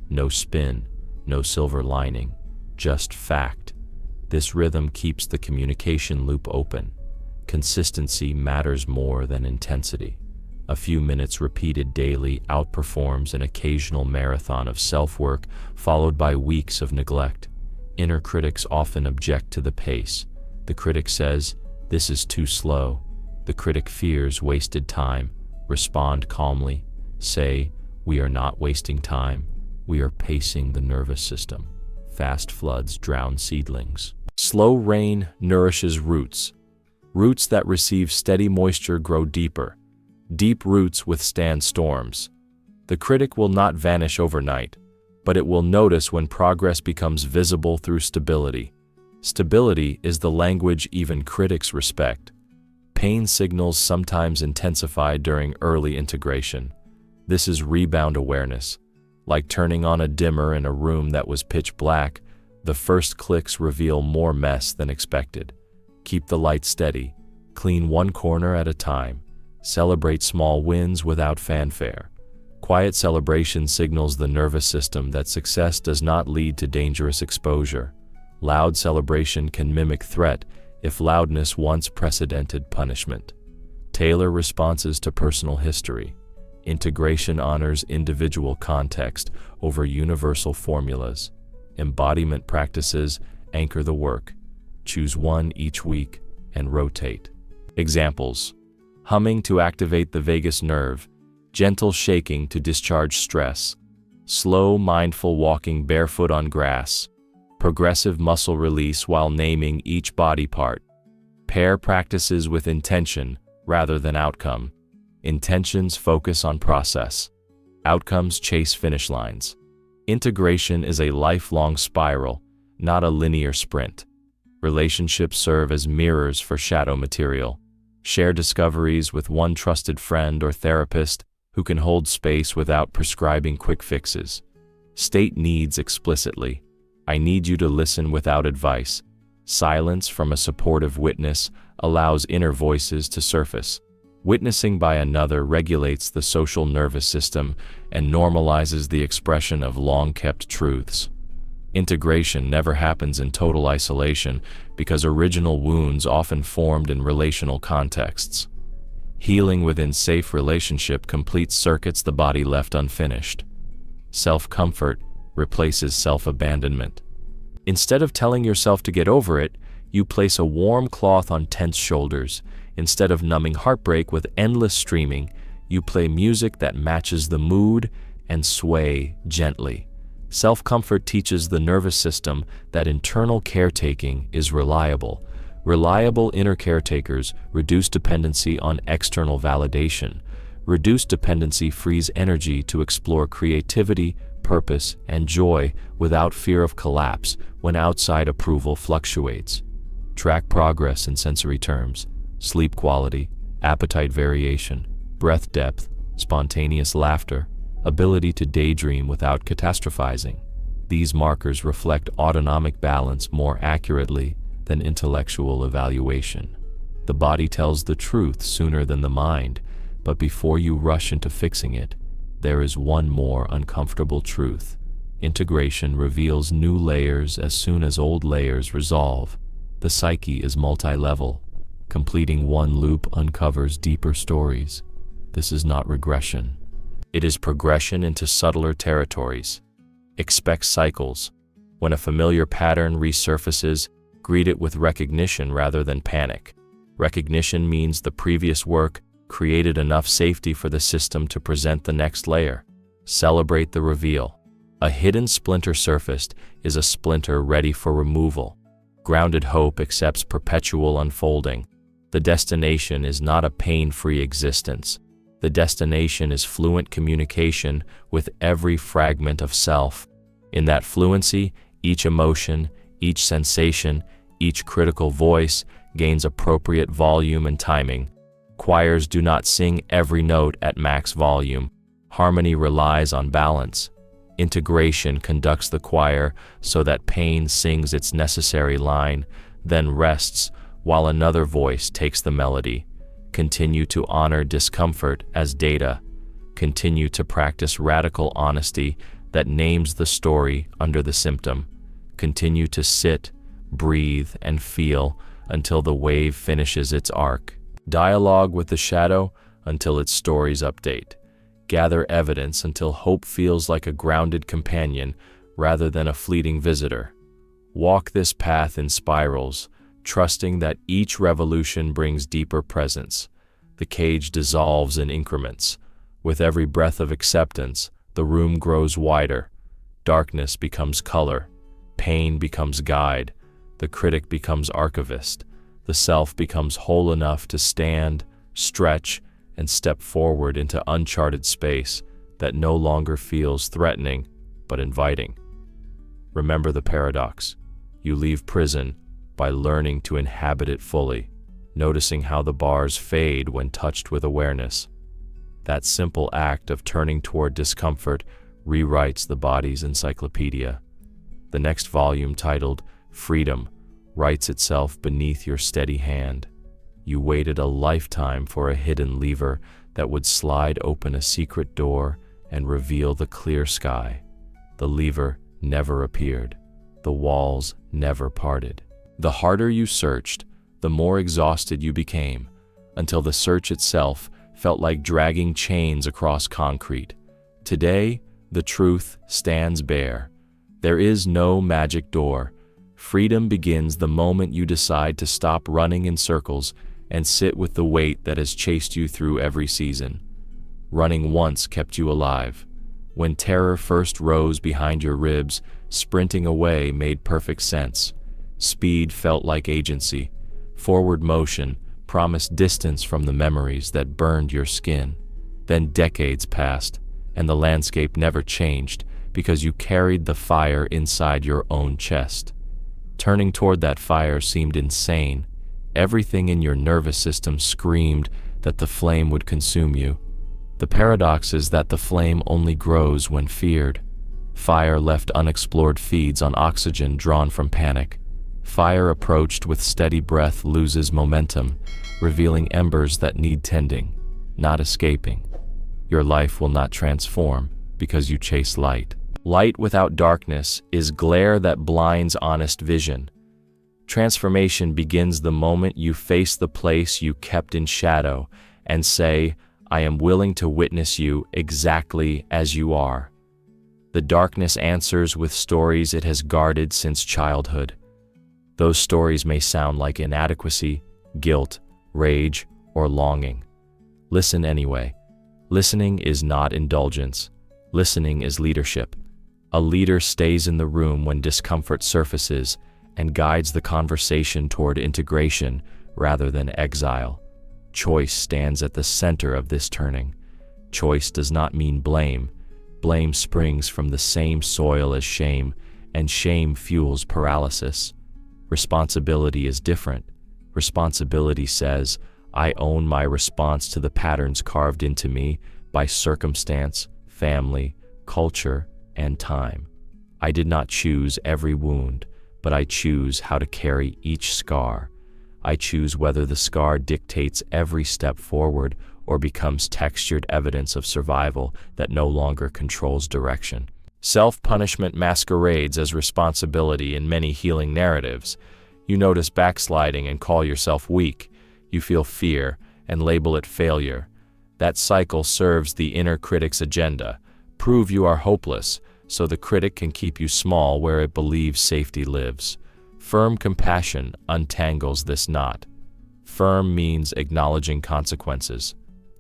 No spin, no silver lining, just fact. This rhythm keeps the communication loop open. Consistency matters more than intensity. A few minutes repeated daily outperforms an occasional marathon of self-work followed by weeks of neglect. Inner critics often object to the pace. The critic says, "This is too slow." The critic fears wasted time. Respond calmly. Say, "We are not wasting time. We are pacing the nervous system." Fast floods drown seedlings. Slow rain nourishes roots. Roots that receive steady moisture grow deeper. Deep roots withstand storms. The critic will not vanish overnight, but it will notice when progress becomes visible through stability. Stability is the language even critics respect. Pain signals sometimes intensify during early integration. This is rebound awareness. Like turning on a dimmer in a room that was pitch black, the first clicks reveal more mess than expected. Keep the light steady. Clean one corner at a time. Celebrate small wins without fanfare. Quiet celebration signals the nervous system that success does not lead to dangerous exposure. Loud celebration can mimic threat if loudness once precedented punishment. Tailor responses to personal history. Integration honors individual context over universal formulas. Embodiment practices anchor the work. Choose one each week and rotate. Examples: humming to activate the vagus nerve, gentle shaking to discharge stress, slow mindful walking barefoot on grass, progressive muscle release while naming each body part. Pair practices with intention rather than outcome. Intentions focus on process. Outcomes chase finish lines. Integration is a lifelong spiral, not a linear sprint. Relationships serve as mirrors for shadow material. Share discoveries with one trusted friend or therapist who can hold space without prescribing quick fixes. State needs explicitly. I need you to listen without advice. Silence from a supportive witness allows inner voices to surface. Witnessing by another regulates the social nervous system and normalizes the expression of long-kept truths. Integration never happens in total isolation because original wounds often formed in relational contexts. Healing within safe relationship completes circuits the body left unfinished. Self-comfort replaces self-abandonment. Instead of telling yourself to get over it, you place a warm cloth on tense shoulders. Instead of numbing heartbreak with endless streaming, you play music that matches the mood and sway gently. Self-comfort teaches the nervous system that internal caretaking is reliable. Reliable inner caretakers reduce dependency on external validation. Reduced dependency frees energy to explore creativity, purpose, and joy without fear of collapse when outside approval fluctuates. Track progress in sensory terms. Sleep quality, appetite variation, breath depth, spontaneous laughter, ability to daydream without catastrophizing. These markers reflect autonomic balance more accurately than intellectual evaluation. The body tells the truth sooner than the mind, but before you rush into fixing it, there is one more uncomfortable truth. Integration reveals new layers as soon as old layers resolve. The psyche is multi-level. Completing one loop uncovers deeper stories. This is not regression. It is progression into subtler territories. Expect cycles. When a familiar pattern resurfaces, greet it with recognition rather than panic. Recognition means the previous work created enough safety for the system to present the next layer. Celebrate the reveal. A hidden splinter surfaced is a splinter ready for removal. Grounded hope accepts perpetual unfolding. The destination is not a pain-free existence. The destination is fluent communication with every fragment of self. In that fluency, each emotion, each sensation, each critical voice gains appropriate volume and timing. Choirs do not sing every note at max volume. Harmony relies on balance. Integration conducts the choir so that pain sings its necessary line, then rests while another voice takes the melody. Continue to honor discomfort as data. Continue to practice radical honesty that names the story under the symptom. Continue to sit, breathe, and feel until the wave finishes its arc. Dialogue with the shadow until its stories update. Gather evidence until hope feels like a grounded companion rather than a fleeting visitor. Walk this path in spirals, trusting that each revolution brings deeper presence. The cage dissolves in increments. With every breath of acceptance, the room grows wider. Darkness becomes color. Pain becomes guide. The critic becomes archivist. The self becomes whole enough to stand, stretch, and step forward into uncharted space that no longer feels threatening, but inviting. Remember the paradox. You leave prison by learning to inhabit it fully, noticing how the bars fade when touched with awareness. That simple act of turning toward discomfort rewrites the body's encyclopedia. The next volume, titled Freedom, writes itself beneath your steady hand. You waited a lifetime for a hidden lever that would slide open a secret door and reveal the clear sky. The lever never appeared. The walls never parted. The harder you searched, the more exhausted you became, until the search itself felt like dragging chains across concrete. Today, the truth stands bare. There is no magic door. Freedom begins the moment you decide to stop running in circles and sit with the weight that has chased you through every season. Running once kept you alive. When terror first rose behind your ribs, sprinting away made perfect sense. Speed felt like agency. Forward motion promised distance from the memories that burned your skin. Then decades passed, and the landscape never changed because you carried the fire inside your own chest. Turning toward that fire seemed insane. Everything in your nervous system screamed that the flame would consume you. The paradox is that the flame only grows when feared. Fire left unexplored feeds on oxygen drawn from panic. Fire approached with steady breath loses momentum, revealing embers that need tending, not escaping. Your life will not transform because you chase light. Light without darkness is glare that blinds honest vision. Transformation begins the moment you face the place you kept in shadow and say, I am willing to witness you exactly as you are. The darkness answers with stories it has guarded since childhood. Those stories may sound like inadequacy, guilt, rage, or longing. Listen anyway. Listening is not indulgence. Listening is leadership. A leader stays in the room when discomfort surfaces and guides the conversation toward integration rather than exile. Choice stands at the center of this turning. Choice does not mean blame. Blame springs from the same soil as shame, and shame fuels paralysis. Responsibility is different. Responsibility says, I own my response to the patterns carved into me by circumstance, family, culture, and time. I did not choose every wound, but I choose how to carry each scar. I choose whether the scar dictates every step forward or becomes textured evidence of survival that no longer controls direction. Self-punishment masquerades as responsibility in many healing narratives. You notice backsliding and call yourself weak. You feel fear and label it failure. That cycle serves the inner critic's agenda. Prove you are hopeless, so the critic can keep you small where it believes safety lives. Firm compassion untangles this knot. Firm means acknowledging consequences.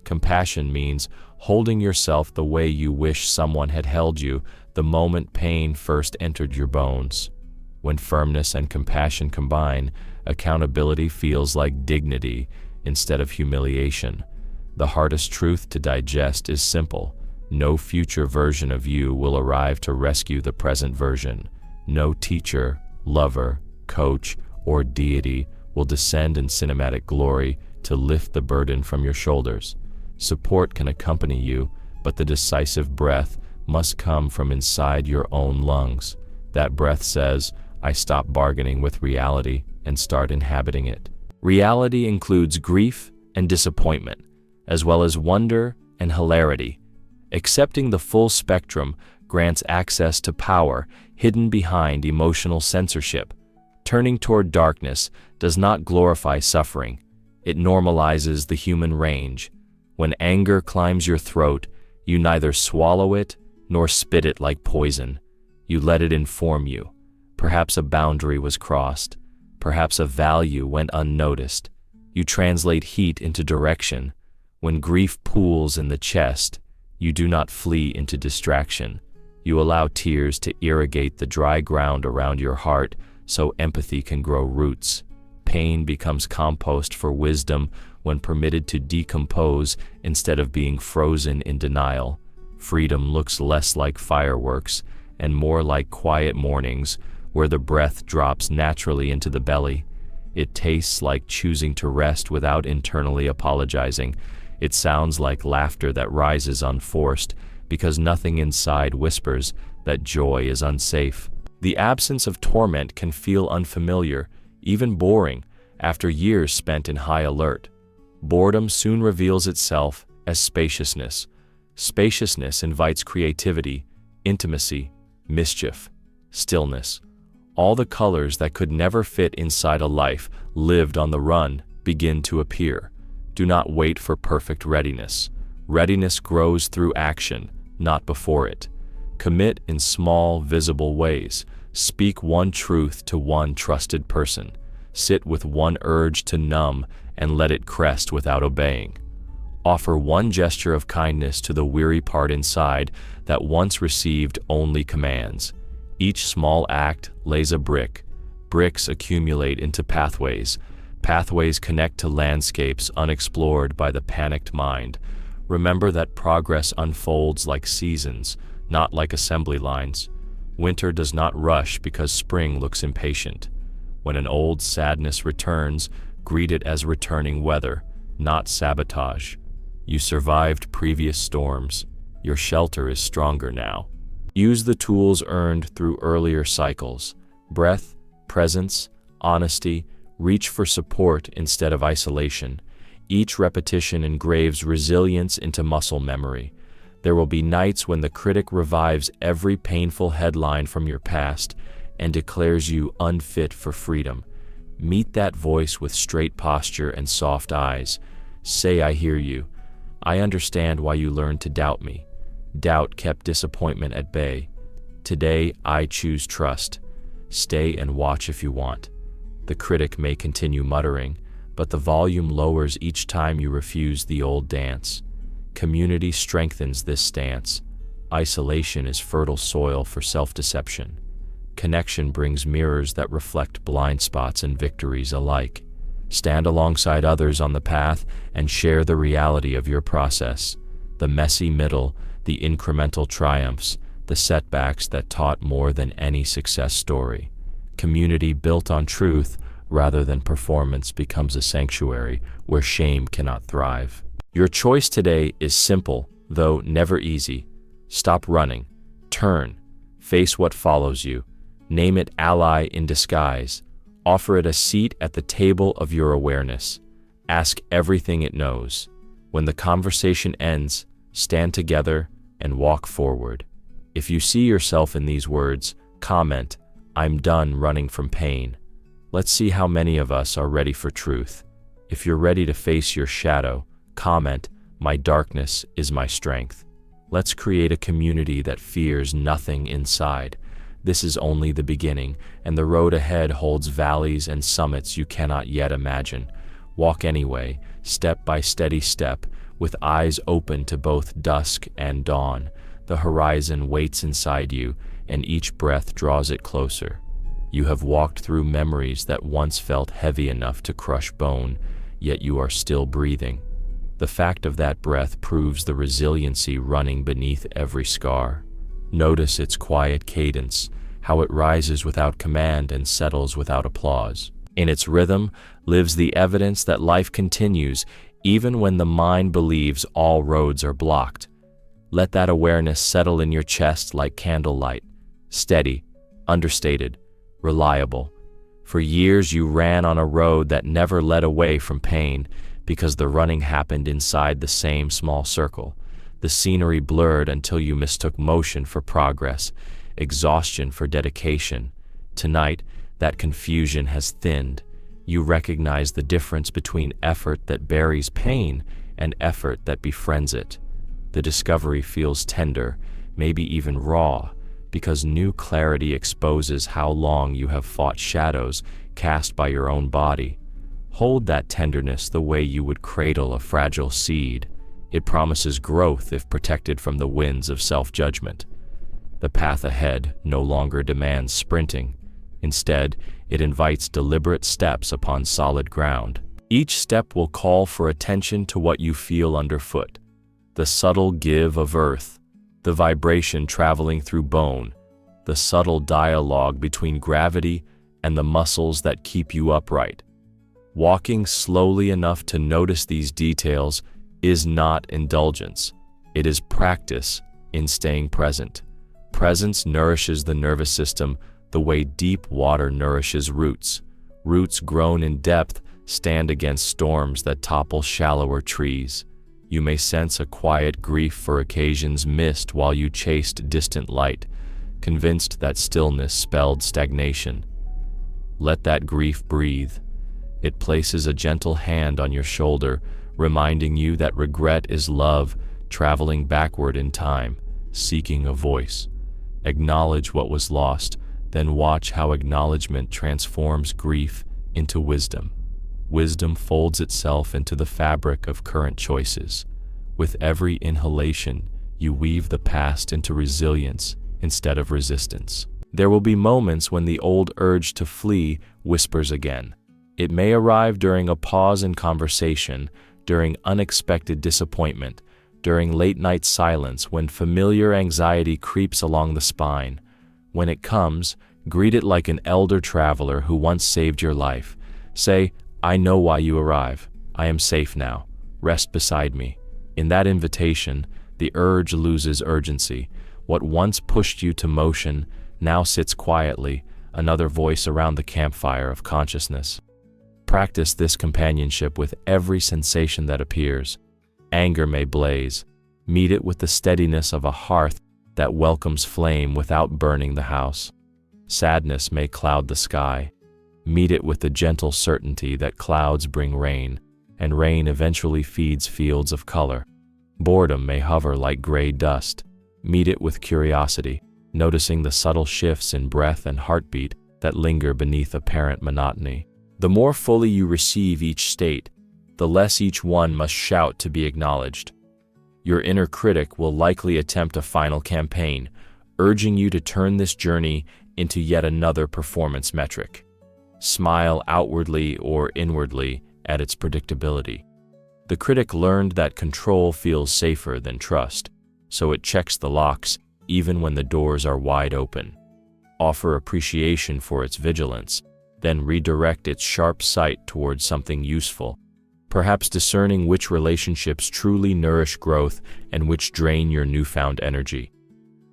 Compassion means holding yourself the way you wish someone had held you the moment pain first entered your bones. When firmness and compassion combine, accountability feels like dignity instead of humiliation. The hardest truth to digest is simple. No future version of you will arrive to rescue the present version. No teacher, lover, coach, or deity will descend in cinematic glory to lift the burden from your shoulders. Support can accompany you, but the decisive breath must come from inside your own lungs. That breath says, I stop bargaining with reality and start inhabiting it. Reality includes grief and disappointment, as well as wonder and hilarity. Accepting the full spectrum grants access to power hidden behind emotional censorship. Turning toward darkness does not glorify suffering. It normalizes the human range. When anger climbs your throat, you neither swallow it nor spit it like poison. You let it inform you. Perhaps a boundary was crossed. Perhaps a value went unnoticed. You translate heat into direction. When grief pools in the chest, you do not flee into distraction. You allow tears to irrigate the dry ground around your heart so empathy can grow roots. Pain becomes compost for wisdom when permitted to decompose instead of being frozen in denial. Freedom looks less like fireworks and more like quiet mornings where the breath drops naturally into the belly. It tastes like choosing to rest without internally apologizing. It sounds like laughter that rises unforced because nothing inside whispers that joy is unsafe. The absence of torment can feel unfamiliar, even boring, after years spent in high alert. Boredom soon reveals itself as spaciousness. Spaciousness invites creativity, intimacy, mischief, stillness. All the colors that could never fit inside a life lived on the run begin to appear. Do not wait for perfect readiness. Readiness grows through action, not before it. Commit in small, visible ways. Speak one truth to one trusted person. Sit with one urge to numb and let it crest without obeying. Offer one gesture of kindness to the weary part inside that once received only commands. Each small act lays a brick. Bricks accumulate into pathways. Pathways connect to landscapes unexplored by the panicked mind. Remember that progress unfolds like seasons, not like assembly lines. Winter does not rush because spring looks impatient. When an old sadness returns, greet it as returning weather, not sabotage. You survived previous storms. Your shelter is stronger now. Use the tools earned through earlier cycles. Breath, presence, honesty. Reach for support instead of isolation. Each repetition engraves resilience into muscle memory. There will be nights when the critic revives every painful headline from your past and declares you unfit for freedom. Meet that voice with straight posture and soft eyes. Say, I hear you. I understand why you learned to doubt me. Doubt kept disappointment at bay. Today, I choose trust. Stay and watch if you want. The critic may continue muttering, but the volume lowers each time you refuse the old dance. Community strengthens this stance. Isolation is fertile soil for self-deception. Connection brings mirrors that reflect blind spots and victories alike. Stand alongside others on the path and share the reality of your process. The messy middle, the incremental triumphs, the setbacks that taught more than any success story. Community built on truth rather than performance becomes a sanctuary where shame cannot thrive. Your choice today is simple, though never easy. Stop running. Turn. Face what follows you. Name it ally in disguise. Offer it a seat at the table of your awareness. Ask everything it knows. When the conversation ends, stand together and walk forward. If you see yourself in these words, comment, I'm done running from pain. Let's see how many of us are ready for truth. If you're ready to face your shadow, comment, my darkness is my strength. Let's create a community that fears nothing inside. This is only the beginning, and the road ahead holds valleys and summits you cannot yet imagine. Walk anyway, step by steady step, with eyes open to both dusk and dawn. The horizon waits inside you, and each breath draws it closer. You have walked through memories that once felt heavy enough to crush bone, yet you are still breathing. The fact of that breath proves the resiliency running beneath every scar. Notice its quiet cadence, how it rises without command and settles without applause. In its rhythm lives the evidence that life continues even when the mind believes all roads are blocked. Let that awareness settle in your chest like candlelight, steady, understated, reliable. For years you ran on a road that never led away from pain because the running happened inside the same small circle. The scenery blurred until you mistook motion for progress, exhaustion for dedication. Tonight, that confusion has thinned. You recognize the difference between effort that buries pain and effort that befriends it. The discovery feels tender, maybe even raw. because new clarity exposes how long you have fought shadows cast by your own body. Hold that tenderness the way you would cradle a fragile seed. It promises growth if protected from the winds of self-judgment. The path ahead no longer demands sprinting. Instead, it invites deliberate steps upon solid ground. Each step will call for attention to what you feel underfoot, the subtle give of earth, the vibration traveling through bone, the subtle dialogue between gravity and the muscles that keep you upright. Walking slowly enough to notice these details is not indulgence. It is practice in staying present. Presence nourishes the nervous system the way deep water nourishes roots. Roots grown in depth stand against storms that topple shallower trees. You may sense a quiet grief for occasions missed while you chased distant light, convinced that stillness spelled stagnation. Let that grief breathe. It places a gentle hand on your shoulder, reminding you that regret is love traveling backward in time, seeking a voice. Acknowledge what was lost, then watch how acknowledgement transforms grief into wisdom. Wisdom folds itself into the fabric of current choices. With every inhalation, you weave the past into resilience instead of resistance. There will be moments when the old urge to flee whispers again. It may arrive during a pause in conversation, during unexpected disappointment, during late-night silence when familiar anxiety creeps along the spine. When it comes, greet it like an elder traveler who once saved your life. Say, "I know why you arrive. I am safe now. Rest beside me." In that invitation, the urge loses urgency. What once pushed you to motion now sits quietly, another voice around the campfire of consciousness. Practice this companionship with every sensation that appears. Anger may blaze. Meet it with the steadiness of a hearth that welcomes flame without burning the house. Sadness may cloud the sky. Meet it with the gentle certainty that clouds bring rain, and rain eventually feeds fields of color. Boredom may hover like gray dust. Meet it with curiosity, noticing the subtle shifts in breath and heartbeat that linger beneath apparent monotony. The more fully you receive each state, the less each one must shout to be acknowledged. Your inner critic will likely attempt a final campaign, urging you to turn this journey into yet another performance metric. Smile outwardly or inwardly at its predictability. The critic learned that control feels safer than trust, so it checks the locks even when the doors are wide open. Offer appreciation for its vigilance, then redirect its sharp sight towards something useful, perhaps discerning which relationships truly nourish growth and which drain your newfound energy.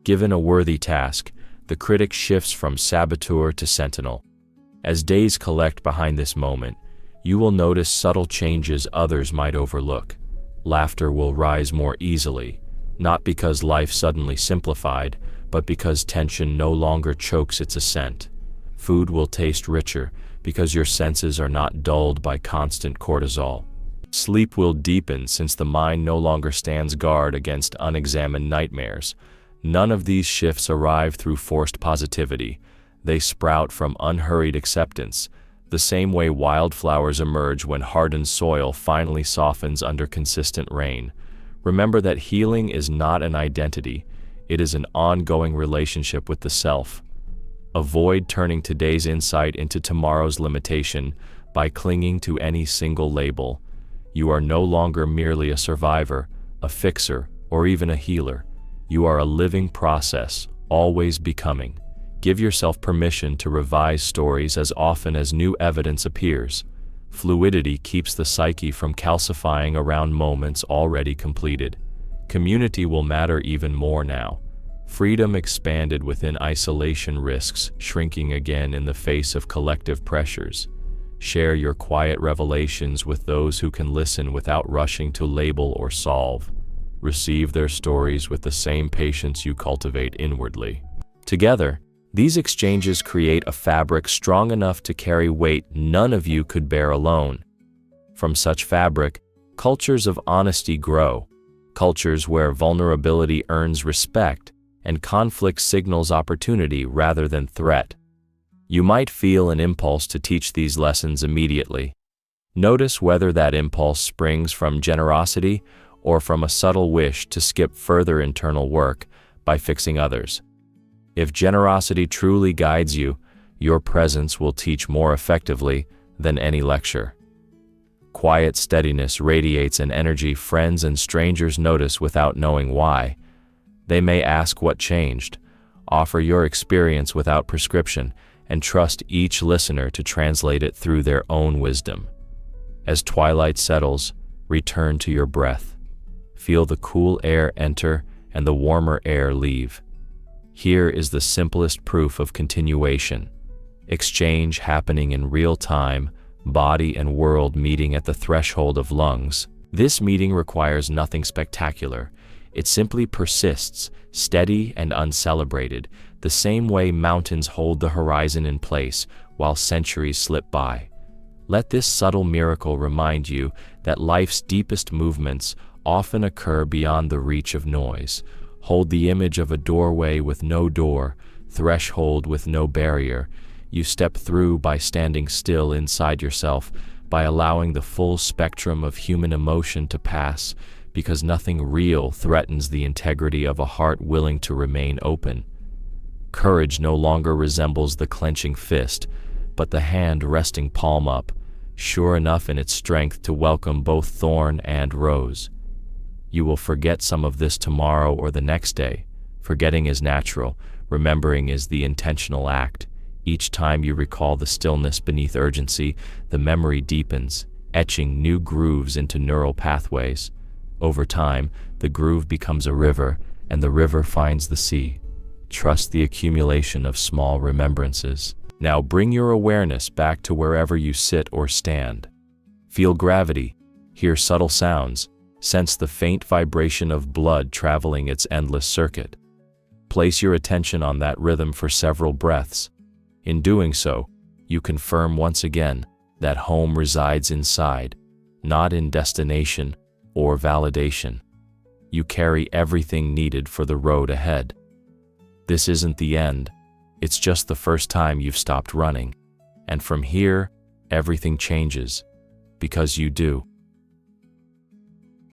Given a worthy task, the critic shifts from saboteur to sentinel. As days collect behind this moment, you will notice subtle changes others might overlook. Laughter will rise more easily, not because life suddenly simplified, but because tension no longer chokes its ascent. Food will taste richer because your senses are not dulled by constant cortisol. Sleep will deepen since the mind no longer stands guard against unexamined nightmares. None of these shifts arrive through forced positivity. They sprout from unhurried acceptance, the same way wildflowers emerge when hardened soil finally softens under consistent rain. Remember that healing is not an identity, it is an ongoing relationship with the self. Avoid turning today's insight into tomorrow's limitation by clinging to any single label. You are no longer merely a survivor, a fixer, or even a healer. You are a living process, always becoming. Give yourself permission to revise stories as often as new evidence appears. Fluidity keeps the psyche from calcifying around moments already completed. Community will matter even more now. Freedom expanded within isolation risks shrinking again in the face of collective pressures. Share your quiet revelations with those who can listen without rushing to label or solve. Receive their stories with the same patience you cultivate inwardly. Together, these exchanges create a fabric strong enough to carry weight none of you could bear alone. From such fabric, cultures of honesty grow, cultures where vulnerability earns respect, and conflict signals opportunity rather than threat. You might feel an impulse to teach these lessons immediately. Notice whether that impulse springs from generosity or from a subtle wish to skip further internal work by fixing others. If generosity truly guides you, your presence will teach more effectively than any lecture. Quiet steadiness radiates an energy friends and strangers notice without knowing why. They may ask what changed. Offer your experience without prescription, and trust each listener to translate it through their own wisdom. As twilight settles, return to your breath. Feel the cool air enter and the warmer air leave. Here is the simplest proof of continuation. Exchange happening in real time, body and world meeting at the threshold of lungs. This meeting requires nothing spectacular. It simply persists, steady and uncelebrated, the same way mountains hold the horizon in place while centuries slip by. Let this subtle miracle remind you that life's deepest movements often occur beyond the reach of noise. Hold the image of a doorway with no door, threshold with no barrier. You step through by standing still inside yourself, by allowing the full spectrum of human emotion to pass, because nothing real threatens the integrity of a heart willing to remain open. Courage no longer resembles the clenching fist, but the hand resting palm up, sure enough in its strength to welcome both thorn and rose. You will forget some of this tomorrow or the next day. Forgetting is natural, remembering is the intentional act. Each time you recall the stillness beneath urgency, the memory deepens, etching new grooves into neural pathways. Over time, the groove becomes a river, and the river finds the sea. Trust the accumulation of small remembrances. Now bring your awareness back to wherever you sit or stand. Feel gravity, hear subtle sounds, sense the faint vibration of blood traveling its endless circuit. Place your attention on that rhythm for several breaths. In doing so, you confirm once again that home resides inside, not in destination or validation. You carry everything needed for the road ahead. This isn't the end, it's just the first time you've stopped running. And from here, everything changes, because you do.